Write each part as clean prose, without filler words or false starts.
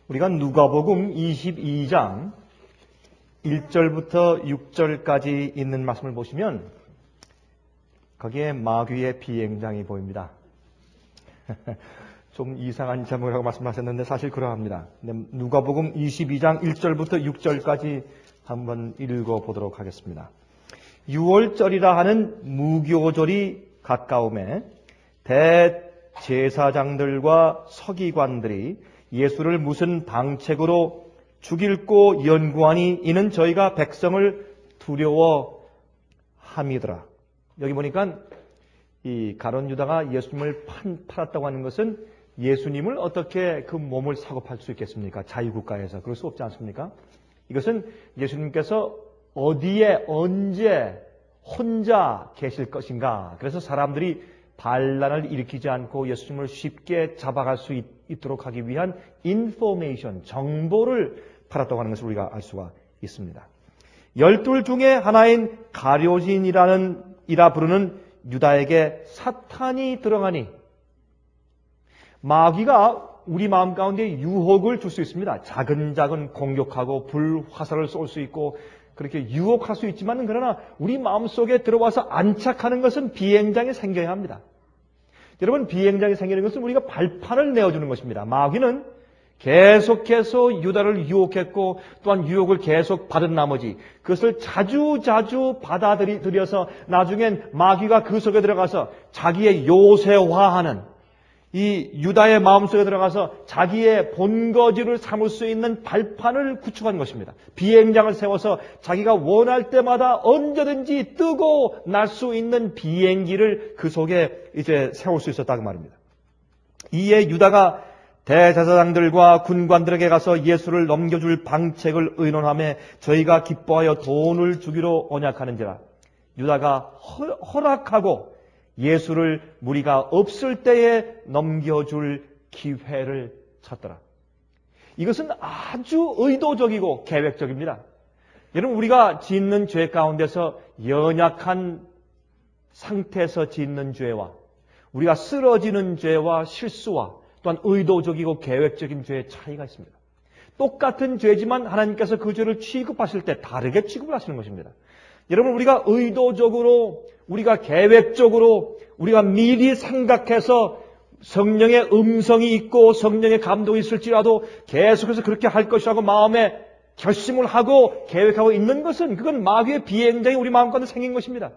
우리가 누가복음 22장 1절부터 6절까지 있는 말씀을 보시면 거기에 마귀의 비행장이 보입니다. 좀 이상한 제목이라고 말씀하셨는데 사실 그러합니다. 누가복음 22장 1절부터 6절까지 한번 읽어보도록 하겠습니다. 6월절이라 하는 무교절이 가까움에 대제사장들과 서기관들이 예수를 무슨 방책으로 죽일고 연구하니 이는 저희가 백성을 두려워함이더라. 여기 보니까 이 가룟 유다가 예수님을 팔았다고 하는 것은 예수님을 어떻게 그 몸을 사고 팔 수 있겠습니까? 자유국가에서. 그럴 수 없지 않습니까? 이것은 예수님께서 어디에 언제 혼자 계실 것인가. 그래서 사람들이 반란을 일으키지 않고 예수님을 쉽게 잡아갈 수 있도록 하기 위한 인포메이션, 정보를 팔았다고 하는 것을 우리가 알 수가 있습니다. 12 중에 하나인 가룟인이라 부르는 유다에게 사탄이 들어가니 마귀가 우리 마음 가운데 유혹을 줄 수 있습니다. 작은 공격하고 불화살을 쏠 수 있고 그렇게 유혹할 수 있지만 그러나 우리 마음속에 들어와서 안착하는 것은 비행장이 생겨야 합니다. 여러분, 비행장이 생기는 것은 우리가 발판을 내어주는 것입니다. 마귀는 계속해서 유다를 유혹했고 또한 유혹을 계속 받은 나머지 그것을 자주 받아들여서 나중엔 마귀가 그 속에 들어가서 자기의 요새화하는 이 유다의 마음속에 들어가서 자기의 본거지를 삼을 수 있는 발판을 구축한 것입니다. 비행장을 세워서 자기가 원할 때마다 언제든지 뜨고 날 수 있는 비행기를 그 속에 이제 세울 수 있었다고 말입니다. 이에 유다가 대제사장들과 군관들에게 가서 예수를 넘겨줄 방책을 의논하며 저희가 기뻐하여 돈을 주기로 언약하는지라. 유다가 허락하고 예수를 무리가 없을 때에 넘겨줄 기회를 찾더라. 이것은 아주 의도적이고 계획적입니다. 여러분, 우리가 짓는 죄 가운데서 연약한 상태에서 짓는 죄와 우리가 쓰러지는 죄와 실수와 또한 의도적이고 계획적인 죄의 차이가 있습니다. 똑같은 죄지만 하나님께서 그 죄를 취급하실 때 다르게 취급을 하시는 것입니다. 여러분, 우리가 의도적으로, 우리가 계획적으로, 우리가 미리 생각해서 성령의 음성이 있고 성령의 감동이 있을지라도 계속해서 그렇게 할 것이라고 마음에 결심을 하고 계획하고 있는 것은 그건 마귀의 비행장이 우리 마음 가운데 생긴 것입니다.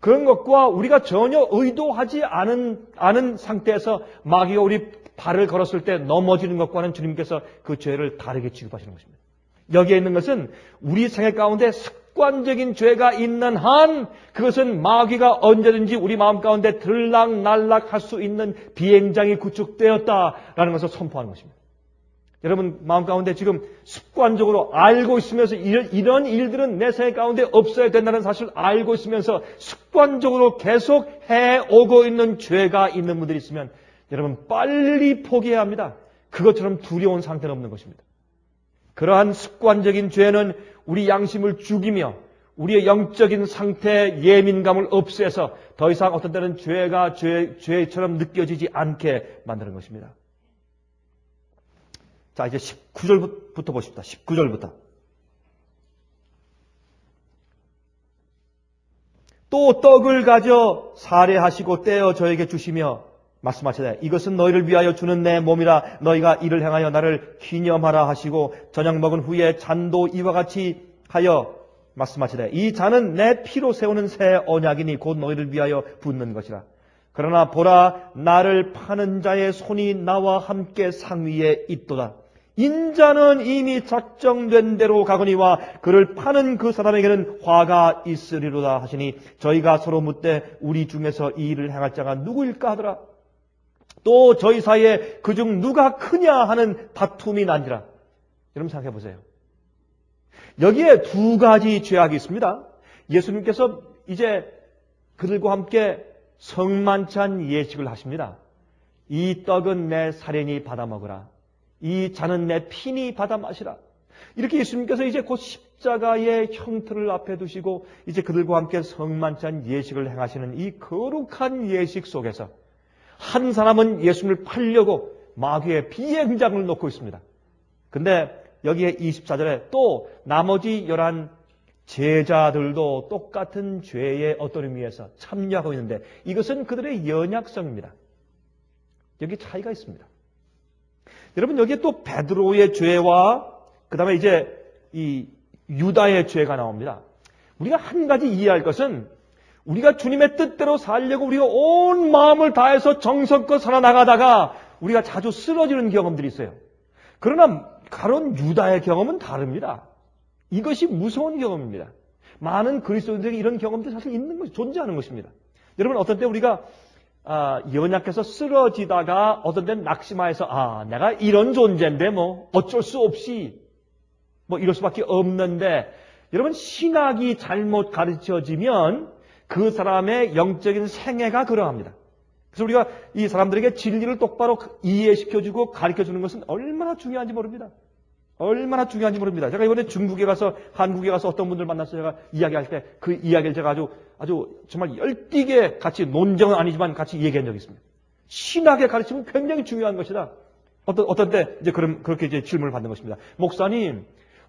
그런 것과 우리가 전혀 의도하지 않은 상태에서 마귀가 우리 발을 걸었을 때 넘어지는 것과는 주님께서 그 죄를 다르게 취급하시는 것입니다. 여기에 있는 것은 우리 생애 가운데 습관적인 죄가 있는 한 그것은 마귀가 언제든지 우리 마음 가운데 들락날락할 수 있는 비행장이 구축되었다라는 것을 선포하는 것입니다. 여러분 마음 가운데 지금 습관적으로 알고 있으면서 이런 일들은 내 생애 가운데 없어야 된다는 사실을 알고 있으면서 습관적으로 계속 해오고 있는 죄가 있는 분들이 있으면 여러분 빨리 포기해야 합니다. 그것처럼 두려운 상태는 없는 것입니다. 그러한 습관적인 죄는 우리 양심을 죽이며 우리의 영적인 상태의 예민감을 없애서 더 이상 어떤 때는 죄가 죄처럼 느껴지지 않게 만드는 것입니다. 자, 이제 19절부터 보십시다. 19절부터. 또 떡을 가져 사례하시고 떼어 저에게 주시며 말씀하시되 이것은 너희를 위하여 주는 내 몸이라 너희가 이를 행하여 나를 기념하라 하시고 저녁 먹은 후에 잔도 이와 같이 하여 말씀하시되 이 잔은 내 피로 세우는 새 언약이니 곧 너희를 위하여 붓는 것이라. 그러나 보라 나를 파는 자의 손이 나와 함께 상위에 있도다. 인자는 이미 작정된 대로 가거니와 그를 파는 그 사람에게는 화가 있으리로다 하시니 저희가 서로 묻되 우리 중에서 이 일을 행할 자가 누구일까 하더라. 또 저희 사이에 그중 누가 크냐 하는 다툼이 난지라. 여러분 생각해 보세요. 여기에 두 가지 죄악이 있습니다. 예수님께서 이제 그들과 함께 성만찬 예식을 하십니다. 이 떡은 내 살이니 받아 먹으라. 이 잔은 내 피니 받아 마시라. 이렇게 예수님께서 이제 곧 십자가의 형틀을 앞에 두시고 이제 그들과 함께 성만찬 예식을 행하시는 이 거룩한 예식 속에서 한 사람은 예수님을 팔려고 마귀의 비행장을 놓고 있습니다. 근데 여기에 24절에 또 나머지 11 제자들도 똑같은 죄의 어떤 의미에서 참여하고 있는데 이것은 그들의 연약성입니다. 여기 차이가 있습니다. 여러분 여기에 또 베드로의 죄와 그 다음에 이제 이 유다의 죄가 나옵니다. 우리가 한 가지 이해할 것은 우리가 주님의 뜻대로 살려고 우리가 온 마음을 다해서 정성껏 살아나가다가 우리가 자주 쓰러지는 경험들이 있어요. 그러나 가론 유다의 경험은 다릅니다. 이것이 무서운 경험입니다. 많은 그리스도인들에게 이런 경험들이 사실 있는 것이 존재하는 것입니다. 여러분 어떤 때 우리가 연약해서 쓰러지다가 어떤 때는 낙심하여서 내가 이런 존재인데 뭐 어쩔 수 없이 뭐 이럴 수밖에 없는데 여러분 신학이 잘못 가르쳐지면 그 사람의 영적인 생애가 그러합니다. 그래서 우리가 이 사람들에게 진리를 똑바로 이해시켜주고 가르쳐주는 것은 얼마나 중요한지 모릅니다. 얼마나 중요한지 모릅니다. 제가 이번에 중국에 가서 한국에 가서 어떤 분들 만나서 제가 이야기할 때 그 이야기를 제가 아주 정말 열띠게 같이 논쟁은 아니지만 같이 얘기한 적이 있습니다. 신학의 가르침은 굉장히 중요한 것이다. 어떤 때 이제 그렇게 이제 질문을 받는 것입니다.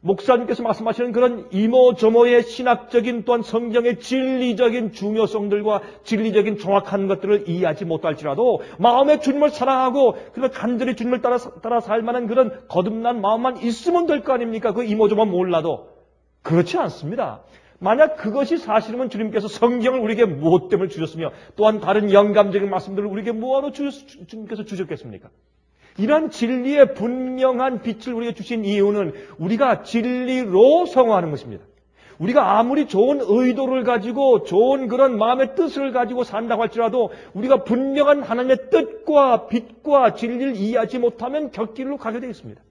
목사님께서 말씀하시는 그런 이모저모의 신학적인 또한 성경의 진리적인 중요성들과 진리적인 정확한 것들을 이해하지 못할지라도 마음에 주님을 사랑하고 그리고 간절히 주님을 따라 살 만한 그런 거듭난 마음만 있으면 될 거 아닙니까? 그 이모저모 몰라도. 그렇지 않습니다. 만약 그것이 사실이면 주님께서 성경을 우리에게 무엇 때문에 주셨으며 또한 다른 영감적인 말씀들을 우리에게 뭐하러 주님께서 주셨겠습니까? 이러한 진리의 분명한 빛을 우리에게 주신 이유는 우리가 진리로 성화하는 것입니다. 우리가 아무리 좋은 의도를 가지고 좋은 그런 마음의 뜻을 가지고 산다고 할지라도 우리가 분명한 하나님의 뜻과 빛과 진리를 이해하지 못하면 곁길로 가게 되어 있습니다.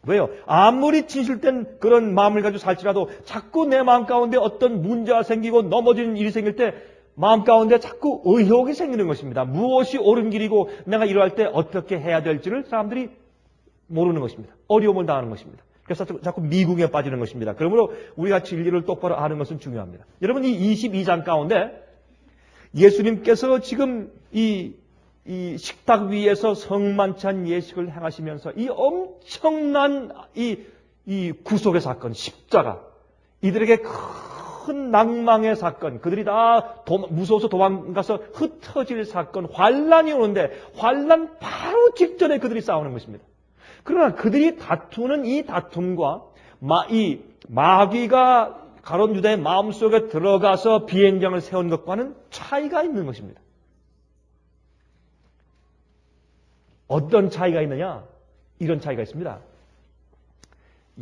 왜요? 아무리 진실된 그런 마음을 가지고 살지라도 자꾸 내 마음 가운데 어떤 문제가 생기고 넘어지는 일이 생길 때 마음 가운데 자꾸 의혹이 생기는 것입니다. 무엇이 옳은 길이고 내가 이러할 때 어떻게 해야 될지를 사람들이 모르는 것입니다. 어려움을 당하는 것입니다. 그래서 자꾸 미궁에 빠지는 것입니다. 그러므로 우리가 진리를 똑바로 아는 것은 중요합니다. 여러분 이 22장 가운데 예수님께서 지금 이 식탁 위에서 성만찬 예식을 행하시면서 이 엄청난 이 구속의 사건, 십자가, 이들에게 큰 낭망의 사건, 그들이 다 무서워서 도망가서 흩어질 사건, 환란이 오는데 환란 바로 직전에 그들이 싸우는 것입니다. 그러나 그들이 다투는 이 다툼과 이 마귀가 가룟 유다의 마음속에 들어가서 비행장을 세운 것과는 차이가 있는 것입니다. 어떤 차이가 있느냐? 이런 차이가 있습니다.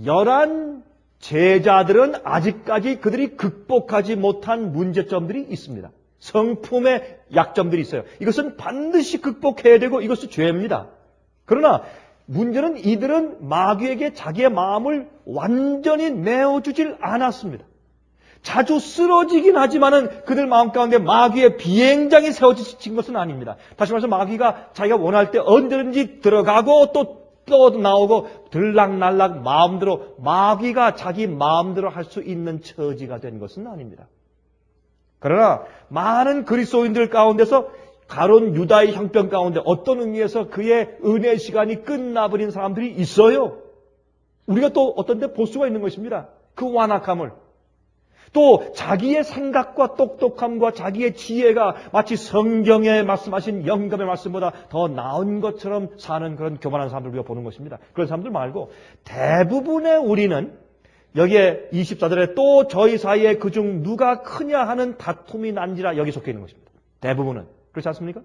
11 제자들은 아직까지 그들이 극복하지 못한 문제점들이 있습니다. 성품의 약점들이 있어요. 이것은 반드시 극복해야 되고 이것은 죄입니다. 그러나 문제는 이들은 마귀에게 자기의 마음을 완전히 내어주질 않았습니다. 자주 쓰러지긴 하지만은 그들 마음 가운데 마귀의 비행장이 세워진 것은 아닙니다. 다시 말해서 마귀가 자기가 원할 때 언제든지 들어가고 또 나오고 들락날락 마음대로 마귀가 자기 마음대로 할 수 있는 처지가 된 것은 아닙니다. 그러나 많은 그리스도인들 가운데서 가론 유다의 형편 가운데 어떤 의미에서 그의 은혜 시간이 끝나버린 사람들이 있어요. 우리가 또 어떤 때 볼 수가 있는 것입니다. 그 완악함을. 또 자기의 생각과 똑똑함과 자기의 지혜가 마치 성경에 말씀하신 영감의 말씀보다 더 나은 것처럼 사는 그런 교만한 사람들 우리가 보는 것입니다. 그런 사람들 말고 대부분의 우리는 여기에 24절에 또 저희 사이에 그중 누가 크냐 하는 다툼이 난지라 여기 속해 있는 것입니다. 대부분은. 그렇지 않습니까?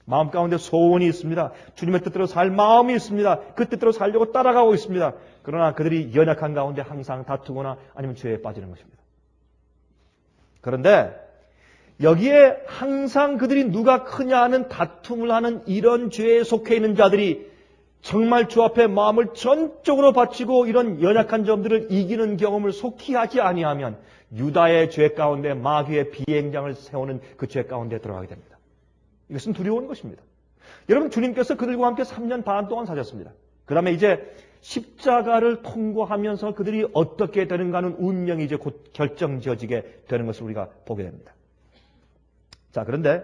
마음 가운데 소원이 있습니다. 주님의 뜻대로 살 마음이 있습니다. 그 뜻대로 살려고 따라가고 있습니다. 그러나 그들이 연약한 가운데 항상 다투거나 아니면 죄에 빠지는 것입니다. 그런데 여기에 항상 그들이 누가 크냐 하는 다툼을 하는 이런 죄에 속해 있는 자들이 정말 주 앞에 마음을 전적으로 바치고 이런 연약한 점들을 이기는 경험을 속히 하지 아니하면 유다의 죄 가운데 마귀의 비행장을 세우는 그 죄 가운데 들어가게 됩니다. 이것은 두려운 것입니다. 여러분 주님께서 그들과 함께 3년 반 동안 사셨습니다. 그 다음에 이제 십자가를 통과하면서 그들이 어떻게 되는가는 운명이 이제 곧 결정지어지게 되는 것을 우리가 보게 됩니다. 자, 그런데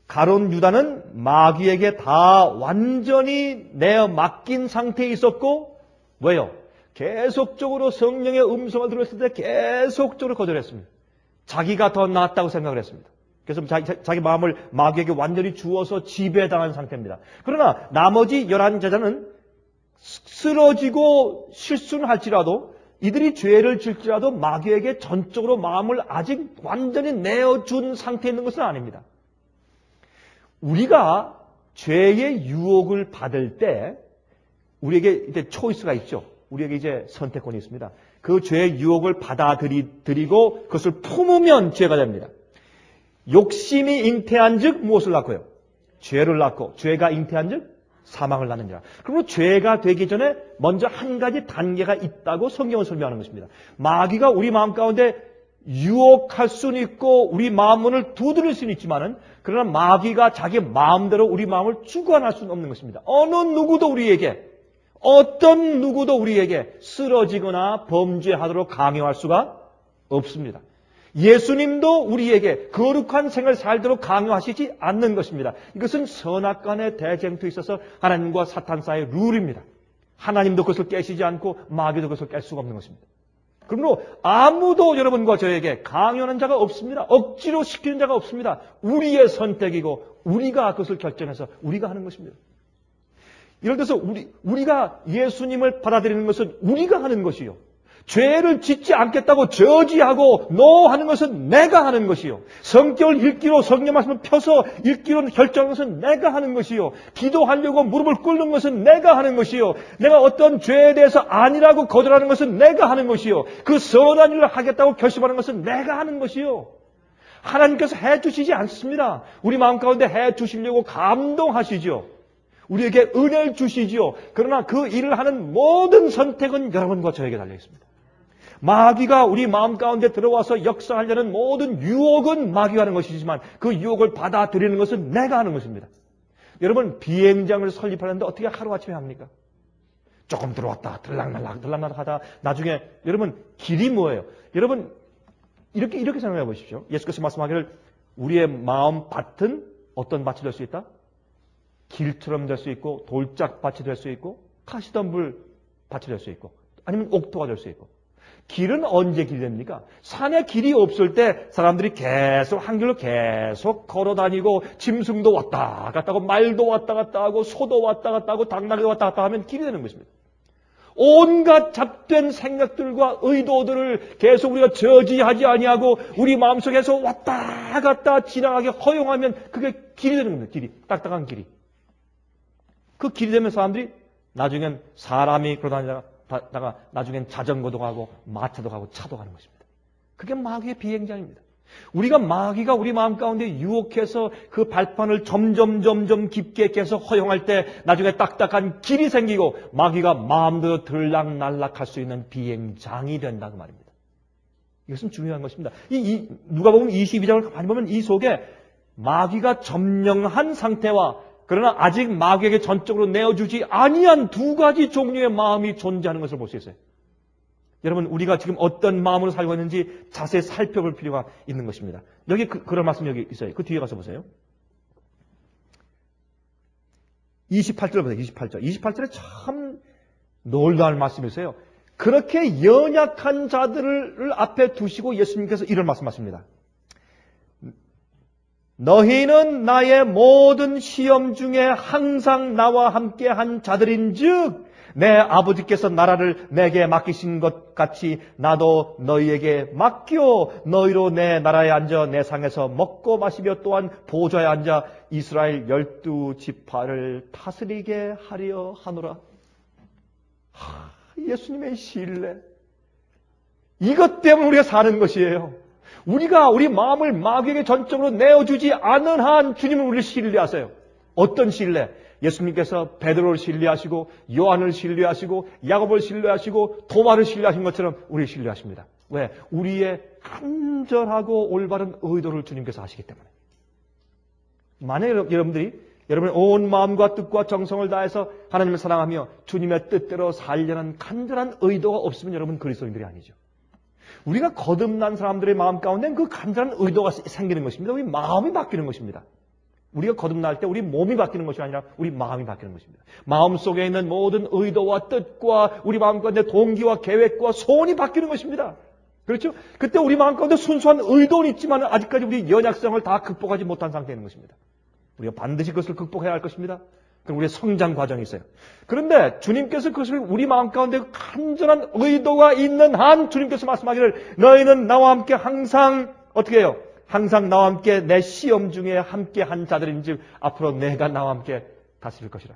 가룟 유다는 마귀에게 다 완전히 내어 맡긴 상태에 있었고, 왜요? 계속적으로 성령의 음성을 들었을 때 계속적으로 거절했습니다. 자기가 더 낫다고 생각을 했습니다. 그래서 자기 마음을 마귀에게 완전히 주어서 지배당한 상태입니다. 그러나 나머지 11제자는 쓰러지고 실수는 할지라도 이들이 죄를 질지라도 마귀에게 전적으로 마음을 아직 완전히 내어준 상태에 있는 것은 아닙니다. 우리가 죄의 유혹을 받을 때 우리에게 이제 초이스가 있죠. 우리에게 이제 선택권이 있습니다. 그 죄의 유혹을 받아들이고 그것을 품으면 죄가 됩니다. 욕심이 잉태한 즉 무엇을 낳고요? 죄를 낳고, 죄가 잉태한 즉 사망을 낳느니라. 그리고 죄가 되기 전에 먼저 한 가지 단계가 있다고 성경은 설명하는 것입니다. 마귀가 우리 마음 가운데 유혹할 수는 있고 우리 마음문을 두드릴 수는 있지만은, 그러나 마귀가 자기 마음대로 우리 마음을 주관할 수는 없는 것입니다. 어떤 누구도 우리에게 쓰러지거나 범죄하도록 강요할 수가 없습니다. 예수님도 우리에게 거룩한 생을 살도록 강요하시지 않는 것입니다. 이것은 선악간의 대쟁투에 있어서 하나님과 사탄 사이의 룰입니다. 하나님도 그것을 깨시지 않고 마귀도 그것을 깰 수가 없는 것입니다. 그러므로 아무도 여러분과 저에게 강요하는 자가 없습니다. 억지로 시키는 자가 없습니다. 우리의 선택이고 우리가 그것을 결정해서 우리가 하는 것입니다. 예를 들어서 우리가 예수님을 받아들이는 것은 우리가 하는 것이요. 죄를 짓지 않겠다고 저지하고 노하는 것은 내가 하는 것이요. 성경을 읽기로 성경 말씀을 펴서 읽기로 결정하는 것은 내가 하는 것이요. 기도하려고 무릎을 꿇는 것은 내가 하는 것이요. 내가 어떤 죄에 대해서 아니라고 거절하는 것은 내가 하는 것이요. 그 선한 일을 하겠다고 결심하는 것은 내가 하는 것이요. 하나님께서 해주시지 않습니다. 우리 마음 가운데 해주시려고 감동하시죠. 우리에게 은혜를 주시지요. 그러나 그 일을 하는 모든 선택은 여러분과 저에게 달려 있습니다. 마귀가 우리 마음 가운데 들어와서 역사하려는 모든 유혹은 마귀가 하는 것이지만 그 유혹을 받아들이는 것은 내가 하는 것입니다. 여러분, 비행장을 설립하는데 어떻게 하루아침에 합니까? 조금 들어왔다 들락날락 하다 나중에 여러분 길이 뭐예요? 여러분 이렇게 생각해 보십시오. 예수께서 말씀하기를 우리의 마음 밭은 어떤 밭이 될 수 있다? 길처럼 될 수 있고 돌짝밭이 될 수 있고 가시덤불 밭이 될 수 있고 아니면 옥토가 될 수 있고. 길은 언제 길이 됩니까? 산에 길이 없을 때 사람들이 계속 한 길로 계속 걸어다니고 짐승도 왔다 갔다 하고 말도 왔다 갔다 하고 소도 왔다 갔다 하고 당나귀도 왔다 갔다 하면 길이 되는 것입니다. 온갖 잡된 생각들과 의도들을 계속 우리가 저지하지 아니하고 우리 마음속에서 왔다 갔다 지나가게 허용하면 그게 길이 되는 겁니다. 길이. 딱딱한 길이. 그 길이 되면 사람들이 나중엔 사람이 그러다가 나중엔 자전거도 가고 마차도 가고 차도 가는 것입니다. 그게 마귀의 비행장입니다. 마귀가 우리 마음 가운데 유혹해서 그 발판을 점점 깊게 계속 허용할 때 나중에 딱딱한 길이 생기고 마귀가 마음대로 들락날락할 수 있는 비행장이 된다고 말입니다. 이것은 중요한 것입니다. 누가복음 22장을 많이 보면 이 속에 마귀가 점령한 상태와 그러나 아직 마귀에게 전적으로 내어주지 아니한 두 가지 종류의 마음이 존재하는 것을 볼 수 있어요. 여러분, 우리가 지금 어떤 마음으로 살고 있는지 자세히 살펴볼 필요가 있는 것입니다. 여기 그런 말씀 여기 있어요. 그 뒤에 가서 보세요. 28절 보세요. 28절. 28절에 참 놀라운 말씀이 있어요. 그렇게 연약한 자들을 앞에 두시고 예수님께서 이런 말씀하십니다. 너희는 나의 모든 시험 중에 항상 나와 함께 한 자들인즉 내 아버지께서 나라를 내게 맡기신 것 같이 나도 너희에게 맡겨 너희로 내 나라에 앉아 내 상에서 먹고 마시며 또한 보좌에 앉아 이스라엘 12지파를 다스리게 하려 하노라. 예수님의 신뢰. 이것 때문에 우리가 사는 것이에요. 우리가 우리 마음을 마귀에게 전적으로 내어주지 않은 한 주님은 우리를 신뢰하세요. 어떤 신뢰? 예수님께서 베드로를 신뢰하시고 요한을 신뢰하시고 야곱을 신뢰하시고 도마를 신뢰하신 것처럼 우리를 신뢰하십니다. 왜? 우리의 간절하고 올바른 의도를 주님께서 아시기 때문에. 만약 여러분의 온 마음과 뜻과 정성을 다해서 하나님을 사랑하며 주님의 뜻대로 살려는 간절한 의도가 없으면 여러분 그리스도인들이 아니죠. 우리가 거듭난 사람들의 마음 가운데 그 간절한 의도가 생기는 것입니다. 우리 마음이 바뀌는 것입니다. 우리가 거듭날 때 우리 몸이 바뀌는 것이 아니라 우리 마음이 바뀌는 것입니다. 마음속에 있는 모든 의도와 뜻과 우리 마음 가운데 동기와 계획과 소원이 바뀌는 것입니다. 그렇죠? 그때 우리 마음 가운데 순수한 의도는 있지만 아직까지 우리 연약성을 다 극복하지 못한 상태인 것입니다. 우리가 반드시 그것을 극복해야 할 것입니다. 그럼 우리의 성장 과정이 있어요. 그런데 주님께서 그것을 우리 마음 가운데 간절한 의도가 있는 한 주님께서 말씀하기를 너희는 나와 함께 항상 어떻게 해요? 항상 나와 함께 내 시험 중에 함께 한 자들인즉 앞으로 내가 나와 함께 다스릴 것이라.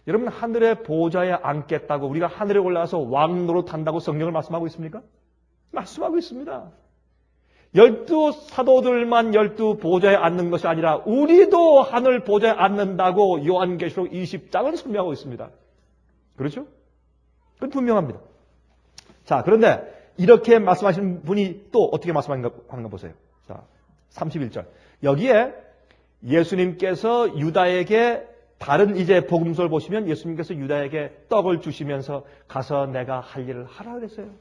여러분 하늘의 보좌에 앉겠다고 우리가 하늘에 올라가서 왕노릇 한다고 성경을 말씀하고 있습니까? 말씀하고 있습니다. 12 사도들만 12 보좌에 앉는 것이 아니라 우리도 하늘 보좌에 앉는다고 요한계시록 20장을 설명하고 있습니다. 그렇죠? 그건 분명합니다. 자, 그런데 이렇게 말씀하시는 분이 또 어떻게 말씀하는가 보세요. 자, 31절. 여기에 예수님께서 유다에게 다른 이제 복음서를 보시면 예수님께서 유다에게 떡을 주시면서 가서 내가 할 일을 하라 그랬어요.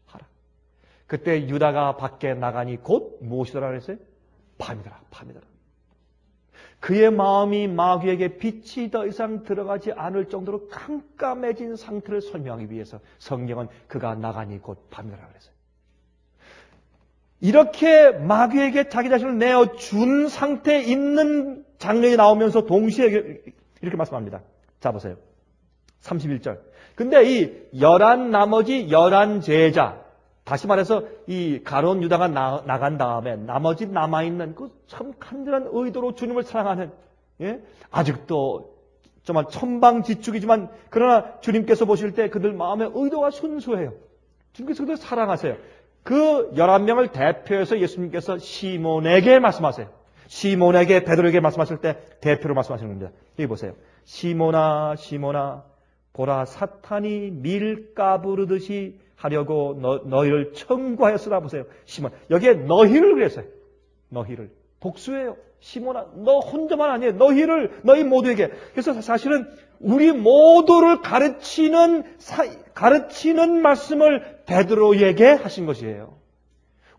하라. 그때 유다가 밖에 나가니 곧 무엇이더라 그랬어요? 밤이더라. 밤이더라. 그의 마음이 마귀에게 빛이 더 이상 들어가지 않을 정도로 깜깜해진 상태를 설명하기 위해서 성경은 그가 나가니 곧 밤이더라 그랬어요. 이렇게 마귀에게 자기 자신을 내어준 상태에 있는 장면이 나오면서 동시에 이렇게 말씀합니다. 자 보세요. 31절. 근데 이 나머지 11 제자, 다시 말해서 이 가룟 유다가 나간 다음에 나머지 남아있는 그 참 간절한 의도로 주님을 사랑하는, 예? 아직도 정말 천방지축이지만 그러나 주님께서 보실 때 그들 마음의 의도가 순수해요. 주님께서 그들 사랑하세요. 그 11명을 대표해서 예수님께서 시몬에게 말씀하세요. 시몬에게, 베드로에게 말씀하실 때 대표로 말씀하시는 겁니다. 여기 보세요. 시몬아 시몬아 보라 사탄이 밀 까부르듯이 하려고 너희를 청구하였으라. 보세요. 시몬. 여기에 너희를 그랬어요. 너희를. 복수예요. 시몬아, 너 혼자만 아니에요. 너희 모두에게. 그래서 사실은 우리 모두를 가르치는 말씀을 베드로에게 하신 것이에요.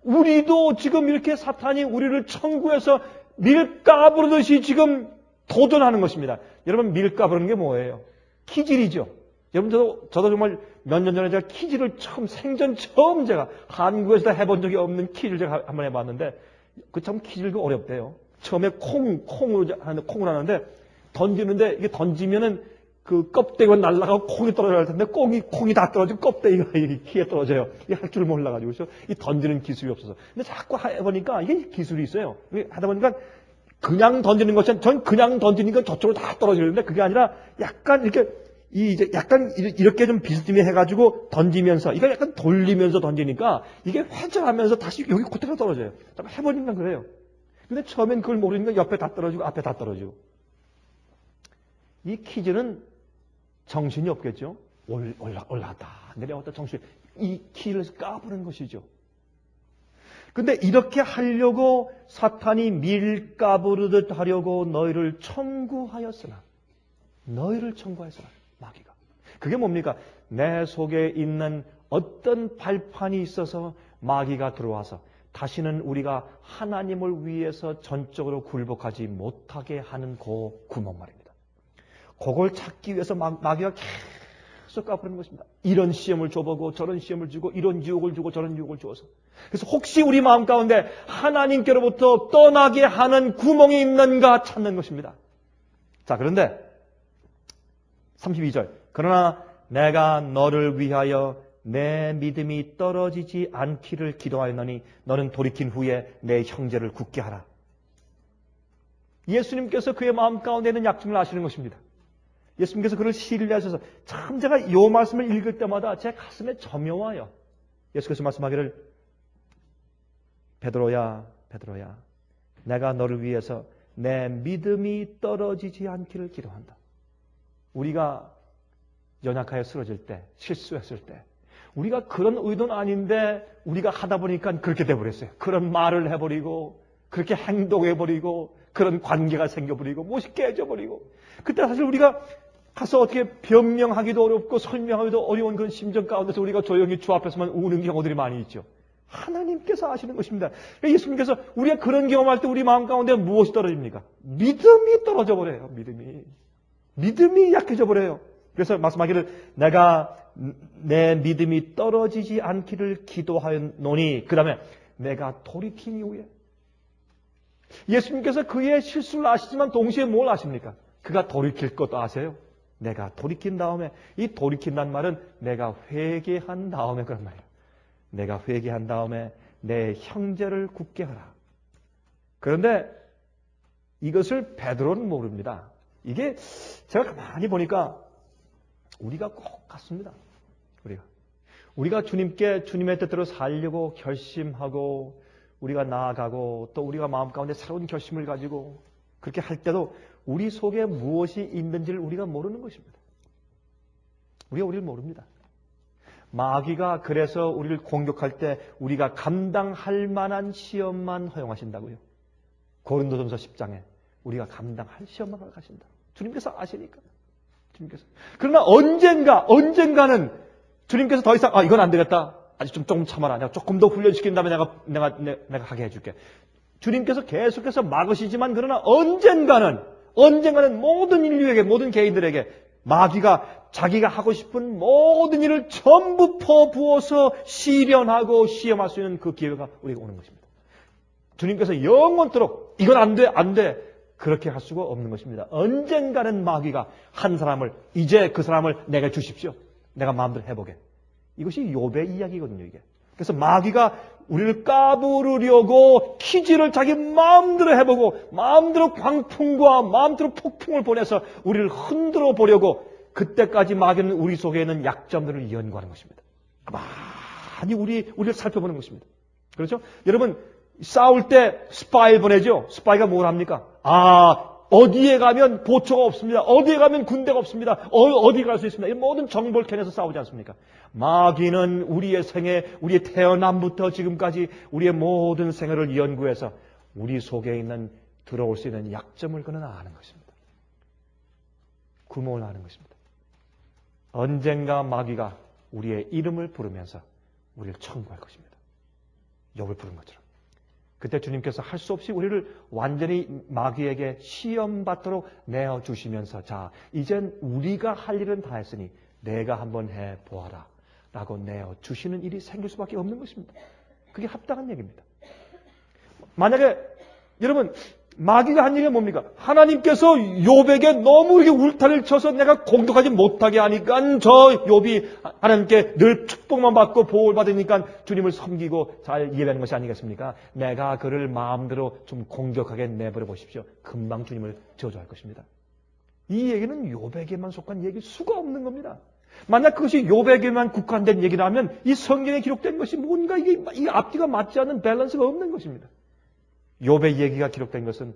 우리도 지금 이렇게 사탄이 우리를 청구해서 밀가부르듯이 지금 도전하는 것입니다. 여러분, 밀가부르는 게 뭐예요? 키질이죠. 여러분, 저도 정말 몇 년 전에 제가 키질을 생전 처음 제가 한국에서 해본 적이 없는 키질 제가 한번 해봤는데, 그 참 키질도 어렵대요. 처음에 콩을 하는데, 던지는데, 이게 던지면은 그 껍데기가 날아가고 콩이 떨어져야 할 텐데, 콩이 다 떨어지고 kop데기가 키에 떨어져요. 이게 할 줄 몰라가지고, 그렇죠? 이 던지는 기술이 없어서. 근데 자꾸 해보니까 이게 기술이 있어요. 하다 보니까 그냥 던지는 것이, 전 그냥 던지니까 저쪽으로 다 떨어지는데, 그게 아니라 약간 이렇게 좀 비스듬히 해가지고 던지면서, 이걸 약간 돌리면서 던지니까 이게 회전하면서 다시 여기 그대로 떨어져요. 해보니까 그래요. 근데 처음엔 그걸 모르니까 옆에 다 떨어지고 앞에 다 떨어지고. 이 퀴즈는 정신이 없겠죠? 올라갔다 내려왔다 정신. 이 키를 까부는 것이죠. 근데 이렇게 하려고 사탄이 밀 까부르듯 하려고 너희를 청구하였으나. 마귀가. 그게 뭡니까? 내 속에 있는 어떤 발판이 있어서 마귀가 들어와서 다시는 우리가 하나님을 위해서 전적으로 굴복하지 못하게 하는 그 구멍 말입니다. 그걸 찾기 위해서 마귀가 계속 까부르는 것입니다. 이런 시험을 줘보고 저런 시험을 주고 이런 유혹을 주고 저런 유혹을 주어서. 그래서 혹시 우리 마음 가운데 하나님께로부터 떠나게 하는 구멍이 있는가 찾는 것입니다. 자, 그런데 32절. 그러나 내가 너를 위하여 내 믿음이 떨어지지 않기를 기도하였노니 너는 돌이킨 후에 내 형제를 굳게 하라. 예수님께서 그의 마음 가운데 있는 약점을 아시는 것입니다. 예수님께서 그를 신뢰하셔서 참 제가 이 말씀을 읽을 때마다 제 가슴에 점여와요. 예수께서 말씀하기를 베드로야 내가 너를 위해서 내 믿음이 떨어지지 않기를 기도한다. 우리가 연약하여 쓰러질 때, 실수했을 때 우리가 그런 의도는 아닌데 우리가 하다 보니까 그렇게 돼버렸어요. 그런 말을 해버리고 그렇게 행동해버리고 그런 관계가 생겨버리고 무엇이 깨져버리고 그때 사실 우리가 가서 어떻게 변명하기도 어렵고 설명하기도 어려운 그런 심정 가운데서 우리가 조용히 주 앞에서만 우는 경우들이 많이 있죠. 하나님께서 아시는 것입니다. 예수님께서 우리가 그런 경험할 때 우리 마음 가운데 무엇이 떨어집니까? 믿음이 떨어져 버려요. 믿음이 약해져 버려요. 그래서 말씀하기를 내가 내 믿음이 떨어지지 않기를 기도하노니 그 다음에 내가 돌이킨 이후에 예수님께서 그의 실수를 아시지만 동시에 뭘 아십니까? 그가 돌이킬 것도 아세요. 내가 돌이킨 다음에 이 돌이킨다는 말은 내가 회개한 다음에 그런 말이에요. 내가 회개한 다음에 내 형제를 굳게 하라. 그런데 이것을 베드로는 모릅니다. 이게 제가 가만히 보니까 우리가 꼭 같습니다. 우리가 주님의 뜻대로 살려고 결심하고 우리가 나아가고 또 우리가 마음 가운데 새로운 결심을 가지고 그렇게 할 때도 우리 속에 무엇이 있는지를 우리가 모르는 것입니다. 우리를 모릅니다. 마귀가 그래서 우리를 공격할 때 우리가 감당할 만한 시험만 허용하신다고요. 고린도전서 10장에 우리가 감당할 시험만 허용하신다. 주님께서 아시니까. 주님께서. 그러나 언젠가는 주님께서 더 이상 이건 안 되겠다. 아직 조금 참아라. 내가 조금 더 훈련시킨 다음에 내가 하게 해줄게. 주님께서 계속해서 막으시지만 그러나 언젠가는 모든 인류에게 모든 개인들에게 마귀가 자기가 하고 싶은 모든 일을 전부 퍼부어서 시련하고 시험할 수 있는 그 기회가 우리가 오는 것입니다. 주님께서 영원토록 이건 안 돼. 그렇게 할 수가 없는 것입니다. 언젠가는 마귀가 한 사람을 이제 그 사람을 내게 주십시오. 내가 마음대로 해보게. 이것이 욥의 이야기거든요. 이게. 그래서 마귀가 우리를 까부르려고 퀴즈를 자기 마음대로 해보고 마음대로 광풍과 마음대로 폭풍을 보내서 우리를 흔들어 보려고 그때까지 마귀는 우리 속에 있는 약점들을 연구하는 것입니다. 많이 우리를 살펴보는 것입니다. 그렇죠? 여러분 싸울 때 스파이를 보내죠. 스파이가 뭘 합니까? 어디에 가면 보초가 없습니다. 어디에 가면 군대가 없습니다. 어디 갈 수 있습니다. 이 모든 정보를 캐내서 싸우지 않습니까? 마귀는 우리의 생애, 우리의 태어남부터 지금까지 우리의 모든 생애를 연구해서 우리 속에 있는 들어올 수 있는 약점을 그는 아는 것입니다. 구멍을 아는 것입니다. 언젠가 마귀가 우리의 이름을 부르면서 우리를 청구할 것입니다. 욥을 부른 것처럼. 그때 주님께서 할 수 없이 우리를 완전히 마귀에게 시험받도록 내어주시면서 자, 이젠 우리가 할 일은 다 했으니 내가 한번 해보아라 라고 내어주시는 일이 생길 수밖에 없는 것입니다. 그게 합당한 얘기입니다. 만약에 여러분 마귀가 한 얘기가 뭡니까? 하나님께서 욥에게 너무 이렇게 울타리를 쳐서 내가 공격하지 못하게 하니까 저 욥이 하나님께 늘 축복만 받고 보호를 받으니까 주님을 섬기고 잘 이해하는 것이 아니겠습니까? 내가 그를 마음대로 좀 공격하게 내버려 보십시오. 금방 주님을 저주할 것입니다. 이 얘기는 욥에게만 속한 얘기일 수가 없는 겁니다. 만약 그것이 욥에게만 국한된 얘기라면 이 성경에 기록된 것이 뭔가 이 앞뒤가 맞지 않는 밸런스가 없는 것입니다. 욥의 얘기가 기록된 것은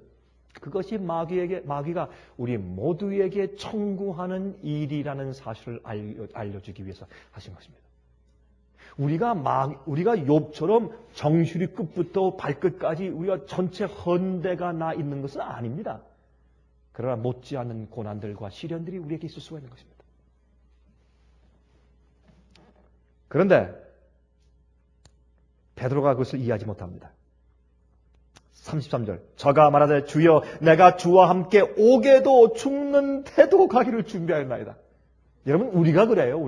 그것이 마귀가 우리 모두에게 청구하는 일이라는 사실을 알려주기 위해서 하신 것입니다. 우리가 욥처럼 정수리 끝부터 발끝까지 우리가 전체 헌대가 나 있는 것은 아닙니다. 그러나 못지않은 고난들과 시련들이 우리에게 있을 수가 있는 것입니다. 그런데 베드로가 그것을 이해하지 못합니다. 33절 저가 말하되 주여 내가 주와 함께 오게도 죽는데도 가기를 준비하였나이다. 여러분 우리가 그래요.